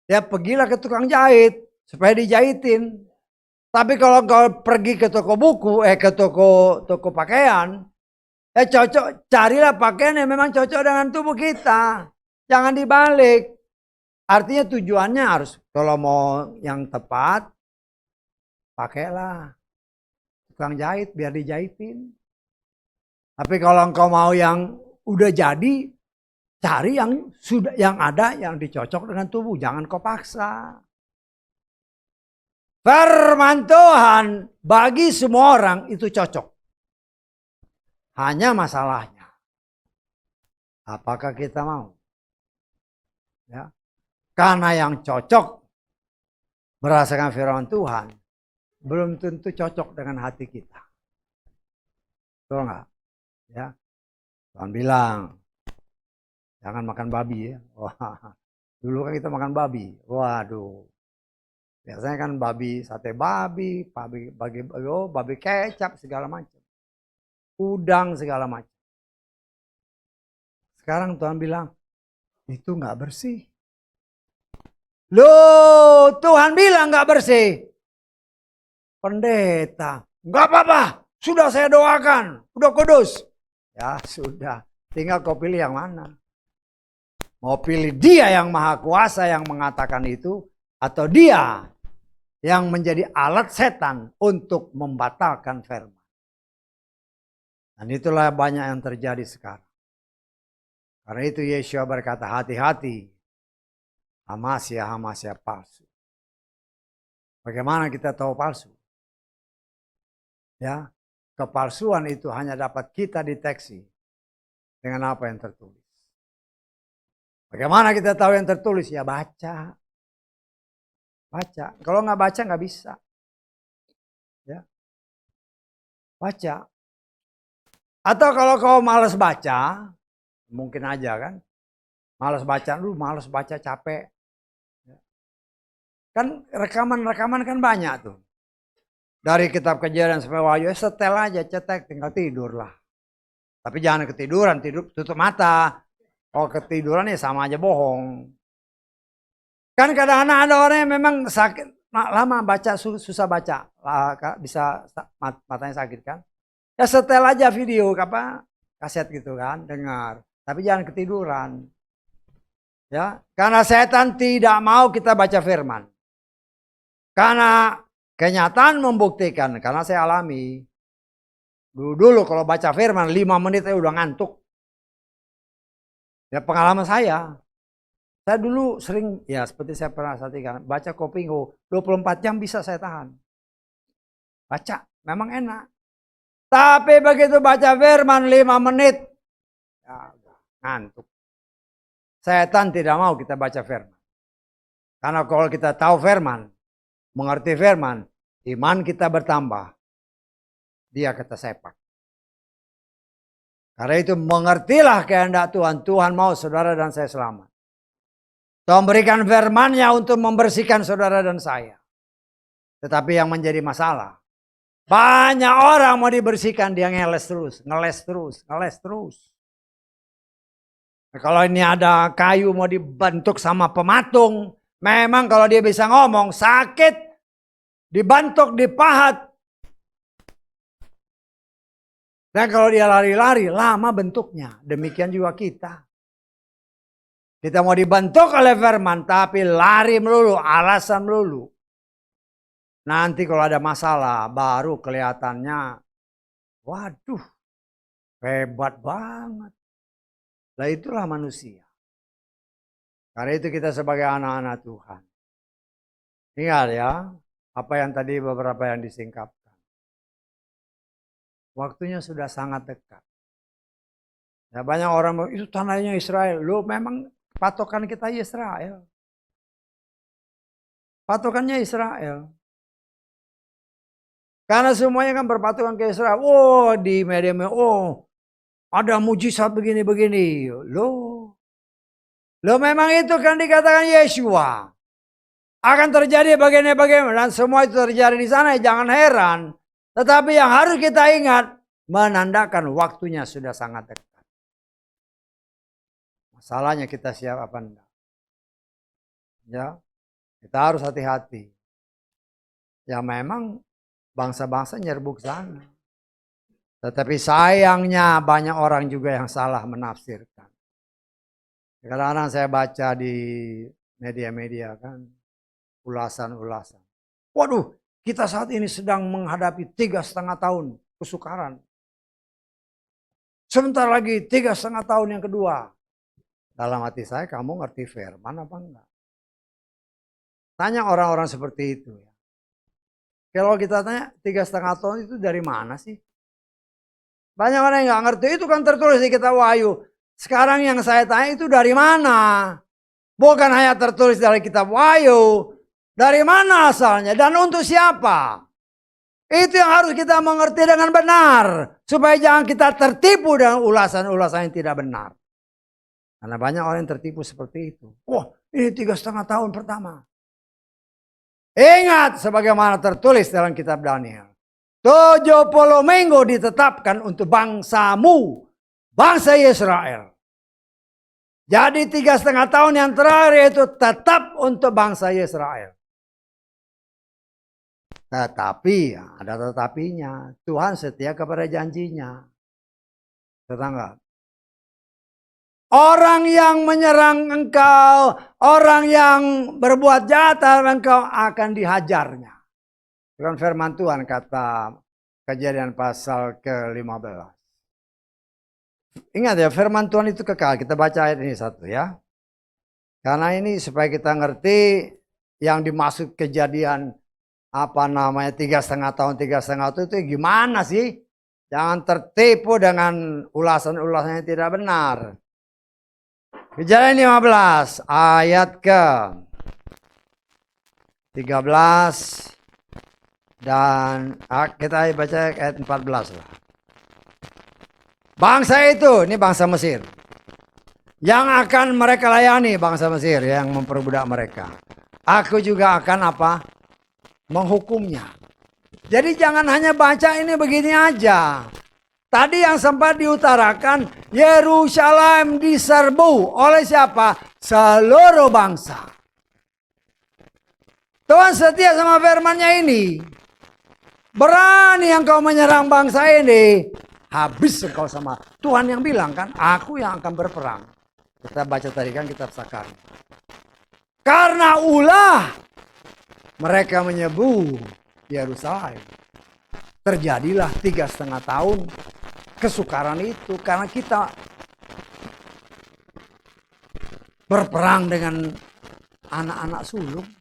ya pergilah ke tukang jahit supaya dijahitin. Tapi kalau kau pergi ke toko buku, ke toko pakaian, cocok, carilah pakaian yang memang cocok dengan tubuh kita. Jangan dibalik. Artinya tujuannya harus, kalau mau yang tepat, pakailah tukang jahit biar dijahitin. Tapi kalau engkau mau yang udah jadi, cari yang sudah yang ada yang dicocok dengan tubuh, jangan kau paksa. Firman Tuhan bagi semua orang itu cocok. Hanya masalahnya, apakah kita mau? Ya. Karena yang cocok berdasarkan firman Tuhan belum tentu cocok dengan hati kita. Betul nggak? Ya, Tuhan bilang, jangan makan babi ya. Wah, dulu kan kita makan babi. Waduh. Biasanya kan babi, sate babi, babi kecap segala macam. Udang segala macam. Sekarang Tuhan bilang, itu nggak bersih. Loh, Tuhan bilang nggak bersih. Pendeta, nggak apa-apa. Sudah saya doakan, udah kudus. Ya sudah, tinggal kau pilih yang mana. Mau pilih dia yang maha kuasa yang mengatakan itu, atau dia yang menjadi alat setan untuk membatalkan firman. Dan itulah banyak yang terjadi sekarang. Karena itu Yesua berkata, hati-hati, Hamasya palsu. Bagaimana kita tahu palsu? Ya, kepalsuan itu hanya dapat kita deteksi dengan apa yang tertulis. Bagaimana kita tahu yang tertulis? Ya baca. Baca. Kalau nggak baca nggak bisa. Ya. Baca. Atau kalau kau malas baca, mungkin aja kan. Malas baca, malas baca capek. Kan rekaman-rekaman kan banyak tuh. Dari kitab Kejadian sampai Wahyu, setel aja, cetek, tinggal tidur lah. Tapi jangan ketiduran, tidur tutup mata. Kalau ketiduran ya sama aja bohong. Kan kadang-kadang ada orang yang memang sakit, lama baca, susah baca. Bisa matanya sakit kan. Ya setel aja video, kaset gitu kan, dengar. Tapi jangan ketiduran. Ya, karena setan tidak mau kita baca firman. Karena kenyataan membuktikan, karena saya alami. Dulu kalau baca firman 5 menit saya udah ngantuk. Ya pengalaman saya. Saya dulu sering, ya seperti saya pernah sampaikan, baca Kopingo 24 jam bisa saya tahan. Baca, memang enak. Tapi begitu baca firman 5 menit, ya ngantuk. Setan tidak mau kita baca firman. Karena kalau kita tahu firman, mengerti firman, iman kita bertambah. Dia kata sepak. Karena itu mengertilah kehendak Tuhan. Tuhan mau saudara dan saya selamat. Tuhan berikan firman-Nya untuk membersihkan saudara dan saya. Tetapi yang menjadi masalah, banyak orang mau dibersihkan, dia ngeles terus. Nah, kalau ini ada kayu mau dibentuk sama pematung, memang kalau dia bisa ngomong, sakit, dibantuk, dipahat. Dan kalau dia lari-lari, lama bentuknya. Demikian juga kita. Kita mau dibentuk oleh firman, tapi lari melulu, alasan melulu. Nanti kalau ada masalah, baru kelihatannya, waduh, hebat banget. Nah itulah manusia. Karena itu kita sebagai anak-anak Tuhan. Ingat ya, apa yang tadi beberapa yang disingkapkan. Waktunya sudah sangat dekat. Ya, banyak orang bilang, itu tanahnya Israel. Loh memang patokan kita Israel. Patokannya Israel. Karena semuanya kan berpatokan ke Israel. Oh di media, oh ada mujizat begini-begini. Loh memang itu kan dikatakan Yesua. Akan terjadi bagaimana. Dan semua itu terjadi di sana, jangan heran. Tetapi yang harus kita ingat, menandakan waktunya sudah sangat dekat. Masalahnya kita siap apa enggak? Ya, kita harus hati-hati. Ya memang bangsa-bangsa nyerbu ke sana. Tetapi sayangnya banyak orang juga yang salah menafsirkan. Kadang-kadang saya baca di media-media kan, ulasan-ulasan. Waduh, kita saat ini sedang menghadapi 3,5 tahun kesukaran. Sebentar lagi 3,5 tahun yang kedua. Dalam hati saya, kamu ngerti firman apa enggak? Tanya orang-orang seperti itu. Kalau kita tanya 3,5 tahun itu dari mana sih? Banyak orang yang nggak ngerti, itu kan tertulis di kitab Wahyu. Sekarang yang saya tanya itu dari mana? Bukan hanya tertulis dari kitab Wahyu. Dari mana asalnya dan untuk siapa? Itu yang harus kita mengerti dengan benar. Supaya jangan kita tertipu dengan ulasan-ulasan yang tidak benar. Karena banyak orang yang tertipu seperti itu. Wah, ini 3,5 tahun pertama. Ingat sebagaimana tertulis dalam kitab Daniel. 70 minggu ditetapkan untuk bangsamu. Bangsa Israel. Jadi 3,5 tahun yang terakhir itu tetap untuk bangsa Israel. Tetapi, ada tetapinya. Tuhan setia kepada janjinya. Tetangga. Orang yang menyerang engkau, orang yang berbuat jahat engkau akan dihajarnya. Itu kan firman Tuhan kata Kejadian pasal ke-15. Ingat ya, firman Tuhan itu kekal. Kita baca ayat ini satu ya. Karena ini supaya kita ngerti yang dimaksud kejadian 3,5 tahun itu gimana sih? Jangan tertipu dengan ulasan-ulasan yang tidak benar. Kejadian 15 ayat ke 13 dan kita baca ayat 14 lah. Bangsa itu, ini bangsa Mesir, yang akan mereka layani, bangsa Mesir yang memperbudak mereka. Aku juga akan menghukumnya. Jadi jangan hanya baca ini begini aja. Tadi yang sempat diutarakan, Yerusalem diserbu oleh siapa? Seluruh bangsa. Tuhan setia sama firman-Nya ini. Berani engkau menyerang bangsa ini, habis engkau sama. Tuhan yang bilang kan, aku yang akan berperang. Kita baca tadi kan kitab Sakar. Karena ulah mereka menyebu Yerusalem. Terjadilah 3,5 tahun kesukaran itu. Karena kita berperang dengan anak-anak sulung.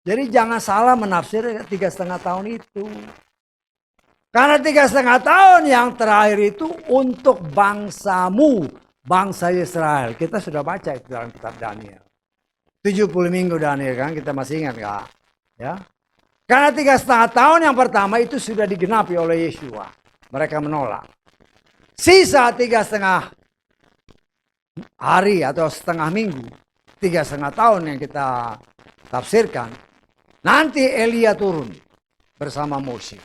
Jadi jangan salah menafsir 3,5 tahun itu. Karena 3,5 tahun yang terakhir itu untuk bangsamu, bangsa Israel. Kita sudah baca itu dalam kitab Daniel. 70 minggu Daniel kan, kita masih ingat gak? Ya. Karena 3,5 tahun yang pertama itu sudah digenapi oleh Yeshua. Mereka menolak. Sisa 3,5 hari atau setengah minggu, 3,5 tahun yang kita tafsirkan. Nanti Elia turun bersama Mose.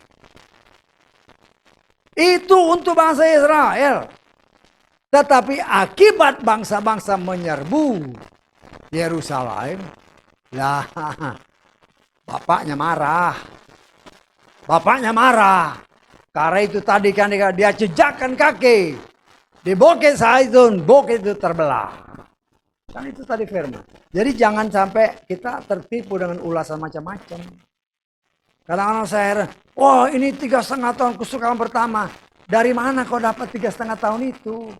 Itu untuk bangsa Israel. Tetapi akibat bangsa-bangsa menyerbu Yerusalem, lah bapaknya marah. Bapaknya marah. Karena itu tadi kan dia jejakkan kaki di Bukit Zaitun, bukit itu terbelah. Kan itu tadi firman. Jadi jangan sampai kita tertipu dengan ulasan macam-macam. Kadang-kadang saya heran, wah ini 3,5 tahun kesukaan pertama. Dari mana kau dapat 3,5 tahun itu?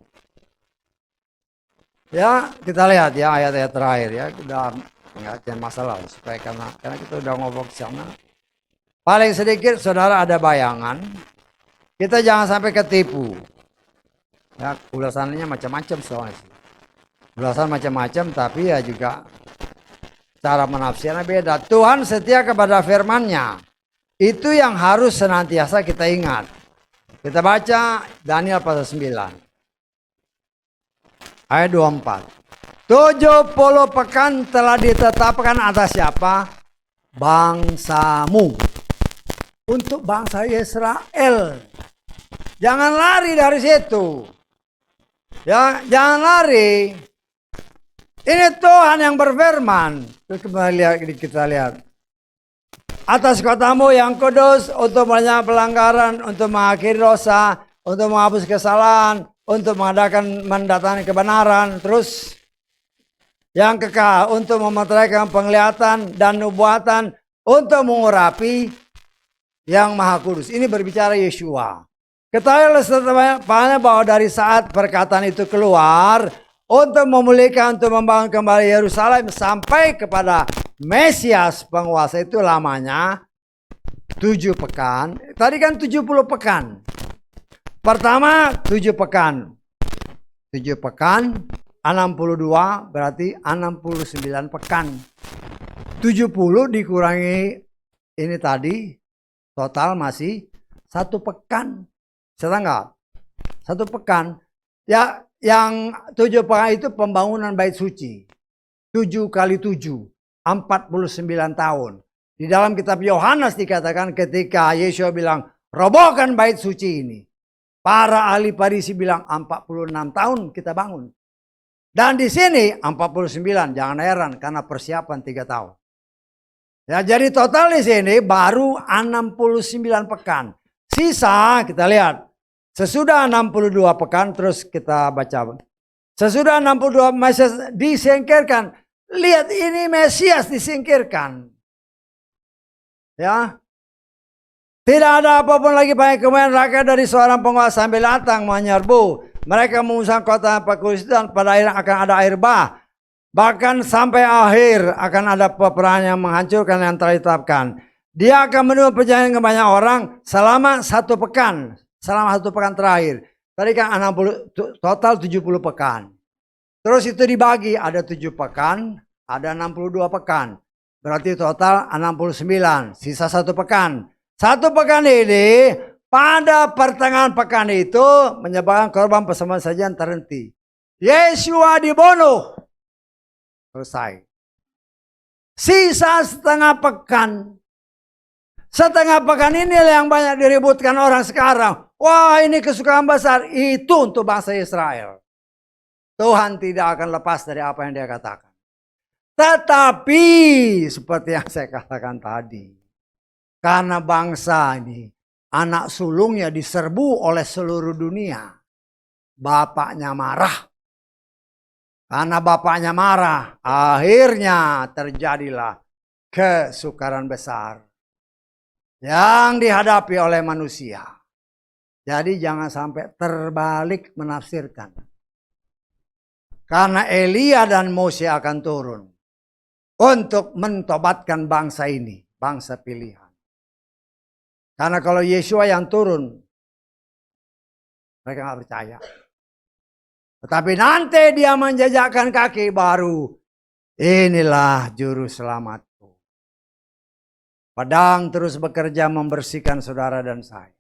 Ya kita lihat ya ayat-ayat terakhir ya. Udah nggak masalah supaya karena kita udah ngobrol ke sana. Paling sedikit saudara ada bayangan. Kita jangan sampai ketipu. Ya ulasannya macam-macam soalnya. Ulasan macam-macam tapi ya juga cara menafsirnya beda. Tuhan setia kepada firman-Nya. Itu yang harus senantiasa kita ingat. Kita baca Daniel pasal 9. Ayat 24. 70 pekan telah ditetapkan atas siapa? Bangsamu. Untuk bangsa Israel. Jangan lari dari situ. Ya, jangan lari. Ini Tuhan yang berfirman. Terus kita lihat. Atas kotamu yang kudus untuk banyak pelanggaran, untuk mengakhiri dosa, untuk menghapus kesalahan, untuk mendatangkan kebenaran. Terus yang kekal untuk memeteraikan penglihatan dan nubuatan, untuk mengurapi yang maha kudus. Ini berbicara Yeshua. Ketahuilah setelahnya bahwa dari saat perkataan itu keluar, untuk memulihkan, untuk membangun kembali Yerusalem sampai kepada Mesias penguasa itu lamanya 7 pekan. Tadi kan 70 pekan. Pertama 7 pekan. 7 pekan 62 berarti 69 pekan. 70 dikurangi ini tadi Total masih 1 pekan. Setengah. 1 pekan. Ya, yang 7 pekan itu pembangunan bait suci. 7 kali 7. 49 tahun. Di dalam kitab Yohanes dikatakan ketika Yesus bilang, robohkan bait suci ini. Para ahli Farisi bilang 46 tahun kita bangun. Dan di sini 49, jangan heran karena persiapan 3 tahun. Ya, jadi total di sini baru 69 pekan. Sisa kita lihat. Sesudah 62 pekan terus kita baca. Sesudah 62 Mesias disingkirkan. Lihat ini Mesias disingkirkan. Ya. Tidak ada apapun lagi banyak kemudian rakyat dari seorang penguasa sambil datang menyerbu. Mereka mengusang kota Pakistan, pada akhirnya akan ada air bah. Bahkan sampai akhir akan ada peperangan yang menghancurkan yang telah ditetapkan. Dia akan menuju perjalanan ke banyak orang selama 1 pekan. Selama 1 pekan terakhir. Tadi kan 60, total 70 pekan. Terus itu dibagi, ada 7 pekan, ada 62 pekan. Berarti total 69, sisa 1 pekan. 1 pekan ini, pada pertengahan pekan itu menyebabkan korban persembahan sajian terhenti. Yesua dibunuh. Selesai. Sisa setengah pekan. Setengah pekan ini yang banyak diributkan orang sekarang. Wah, ini kesukaan besar. Itu untuk bangsa Israel. Tuhan tidak akan lepas dari apa yang dia katakan. Tetapi seperti yang saya katakan tadi. Karena bangsa ini anak sulungnya diserbu oleh seluruh dunia. Bapaknya marah. Karena bapaknya marah, akhirnya terjadilah kesukaran besar yang dihadapi oleh manusia. Jadi jangan sampai terbalik menafsirkan. Karena Elia dan Mose akan turun untuk mentobatkan bangsa ini, bangsa pilihan. Karena kalau Yesua yang turun, mereka nggak percaya. Tetapi nanti dia menjejakkan kaki baru. Inilah juru selamatku. Pedang terus bekerja membersihkan saudara dan saya.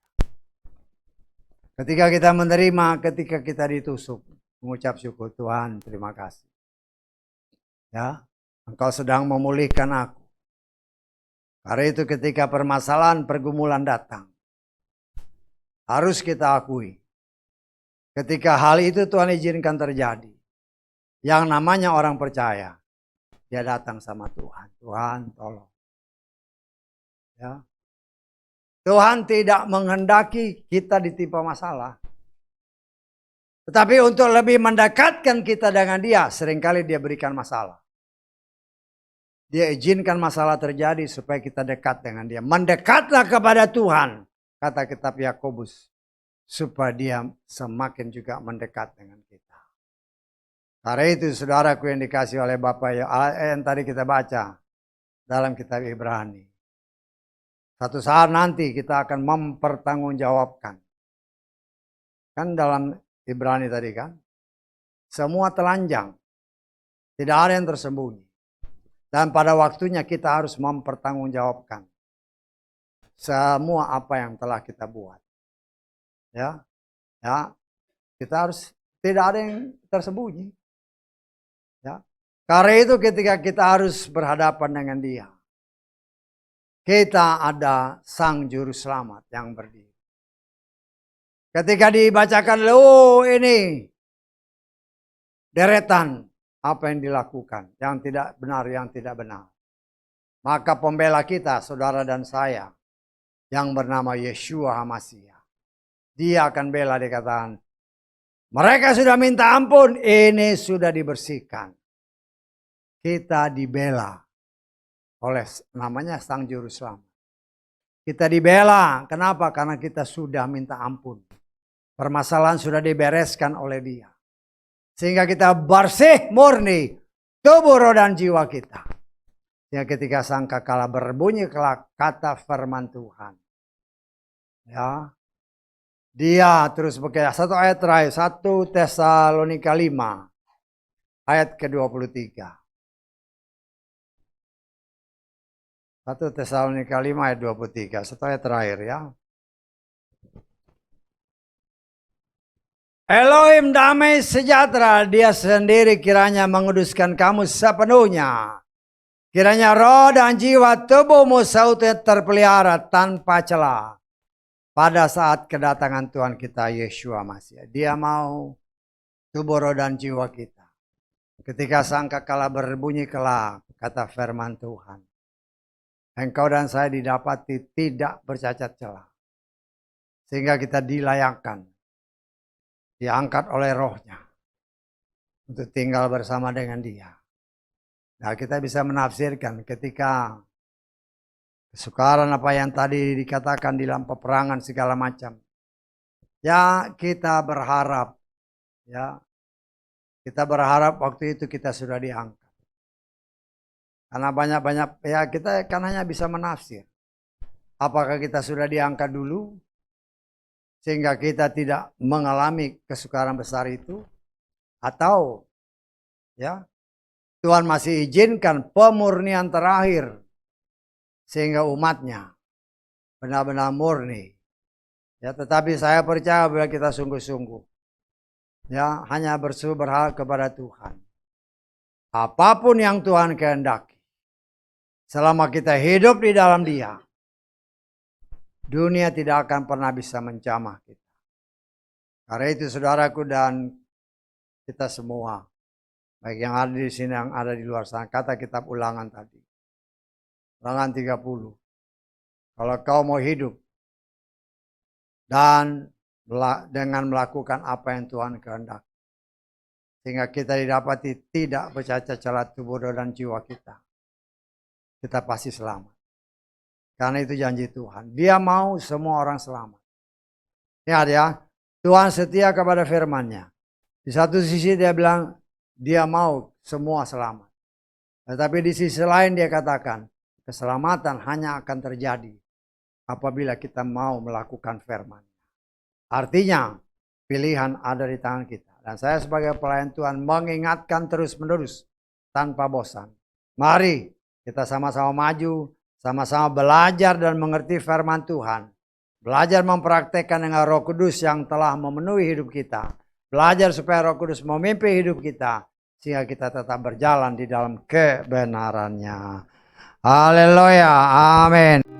Ketika kita menerima, ketika kita ditusuk. Mengucap syukur Tuhan, terima kasih. Ya, Engkau sedang memulihkan aku. Karena itu ketika permasalahan pergumulan datang. Harus kita akui. Ketika hal itu Tuhan izinkan terjadi. Yang namanya orang percaya. Dia datang sama Tuhan. Tuhan tolong. Ya. Tuhan tidak menghendaki kita ditimpa masalah. Tetapi untuk lebih mendekatkan kita dengan dia. Seringkali dia berikan masalah. Dia izinkan masalah terjadi supaya kita dekat dengan dia. Mendekatlah kepada Tuhan. Kata kitab Yakobus. Supaya dia semakin juga mendekat dengan kita. Karena itu saudaraku yang dikasih oleh Bapak yang tadi kita baca dalam kitab Ibrani. Satu saat nanti kita akan mempertanggungjawabkan. Kan dalam Ibrani tadi kan. Semua telanjang. Tidak ada yang tersembunyi. Dan pada waktunya kita harus mempertanggungjawabkan. Semua apa yang telah kita buat. Ya, kita harus tidak ada yang tersembunyi. Ya, karena itu ketika kita harus berhadapan dengan Dia, kita ada Sang Juru Selamat yang berdiri. Ketika dibacakan, oh ini deretan apa yang dilakukan, yang tidak benar, maka pembela kita, saudara dan saya, yang bernama Yeshua HaMashiach. Dia akan bela, dikatakan. Mereka sudah minta ampun, ini sudah dibersihkan. Kita dibela oleh namanya Sang Juru Selamat. Kita dibela, kenapa? Karena kita sudah minta ampun. Permasalahan sudah dibereskan oleh dia. Sehingga kita bersih murni tubuh, roh dan jiwa kita. Ya, ketika sangkakala berbunyi kelak kata firman Tuhan. Ya. Dia terus berkata, satu ayat terakhir, 1 Tesalonika 5, ayat ke-23. 1 Tesalonika 5 ayat 23. Satu ayat terakhir ya. Elohim damai sejahtera, dia sendiri kiranya menguduskan kamu sepenuhnya. Kiranya roh dan jiwa tubuhmu seutuhnya terpelihara tanpa celah pada saat kedatangan Tuhan kita Yeshua Masih. Dia mau tubuh, roh, dan jiwa kita. Ketika sangkakala berbunyi kelak, kata firman Tuhan, engkau dan saya didapati tidak bercacat celah. Sehingga kita dilayakkan, diangkat oleh rohnya untuk tinggal bersama dengan dia. Nah, kita bisa menafsirkan ketika kesukaran apa yang tadi dikatakan di dalam peperangan segala macam. Ya, kita berharap, ya, kita berharap waktu itu kita sudah diangkat. Karena banyak-banyak, ya kita kan hanya bisa menafsir. Apakah kita sudah diangkat dulu, sehingga kita tidak mengalami kesukaran besar itu, atau ya Tuhan masih izinkan pemurnian terakhir sehingga umatnya benar-benar murni. Ya, tetapi saya percaya bila kita sungguh-sungguh, ya hanya berharap kepada Tuhan. Apapun yang Tuhan kehendaki, selama kita hidup di dalam Dia, dunia tidak akan pernah bisa menjamah kita. Karena itu saudaraku dan kita semua, baik yang ada di sini, yang ada di luar sana, kata kitab Ulangan tadi. Ulangan 30. Kalau kau mau hidup dan dengan melakukan apa yang Tuhan kehendaki, sehingga kita didapati tidak bercacat celah tubuh dan jiwa kita, kita pasti selamat. Karena itu janji Tuhan. Dia mau semua orang selamat. Ingat ya, Tuhan setia kepada firman-Nya. Di satu sisi dia bilang, dia mau semua selamat. Tetapi di sisi lain dia katakan, keselamatan hanya akan terjadi apabila kita mau melakukan firman. Artinya, pilihan ada di tangan kita. Dan saya sebagai pelayan Tuhan mengingatkan terus-menerus tanpa bosan. Mari kita sama-sama maju, sama-sama belajar dan mengerti firman Tuhan. Belajar mempraktekkan dengan Roh Kudus yang telah memenuhi hidup kita. Belajar supaya Roh Kudus memimpin hidup kita, sehingga kita tetap berjalan di dalam kebenarannya. Haleluya, amin.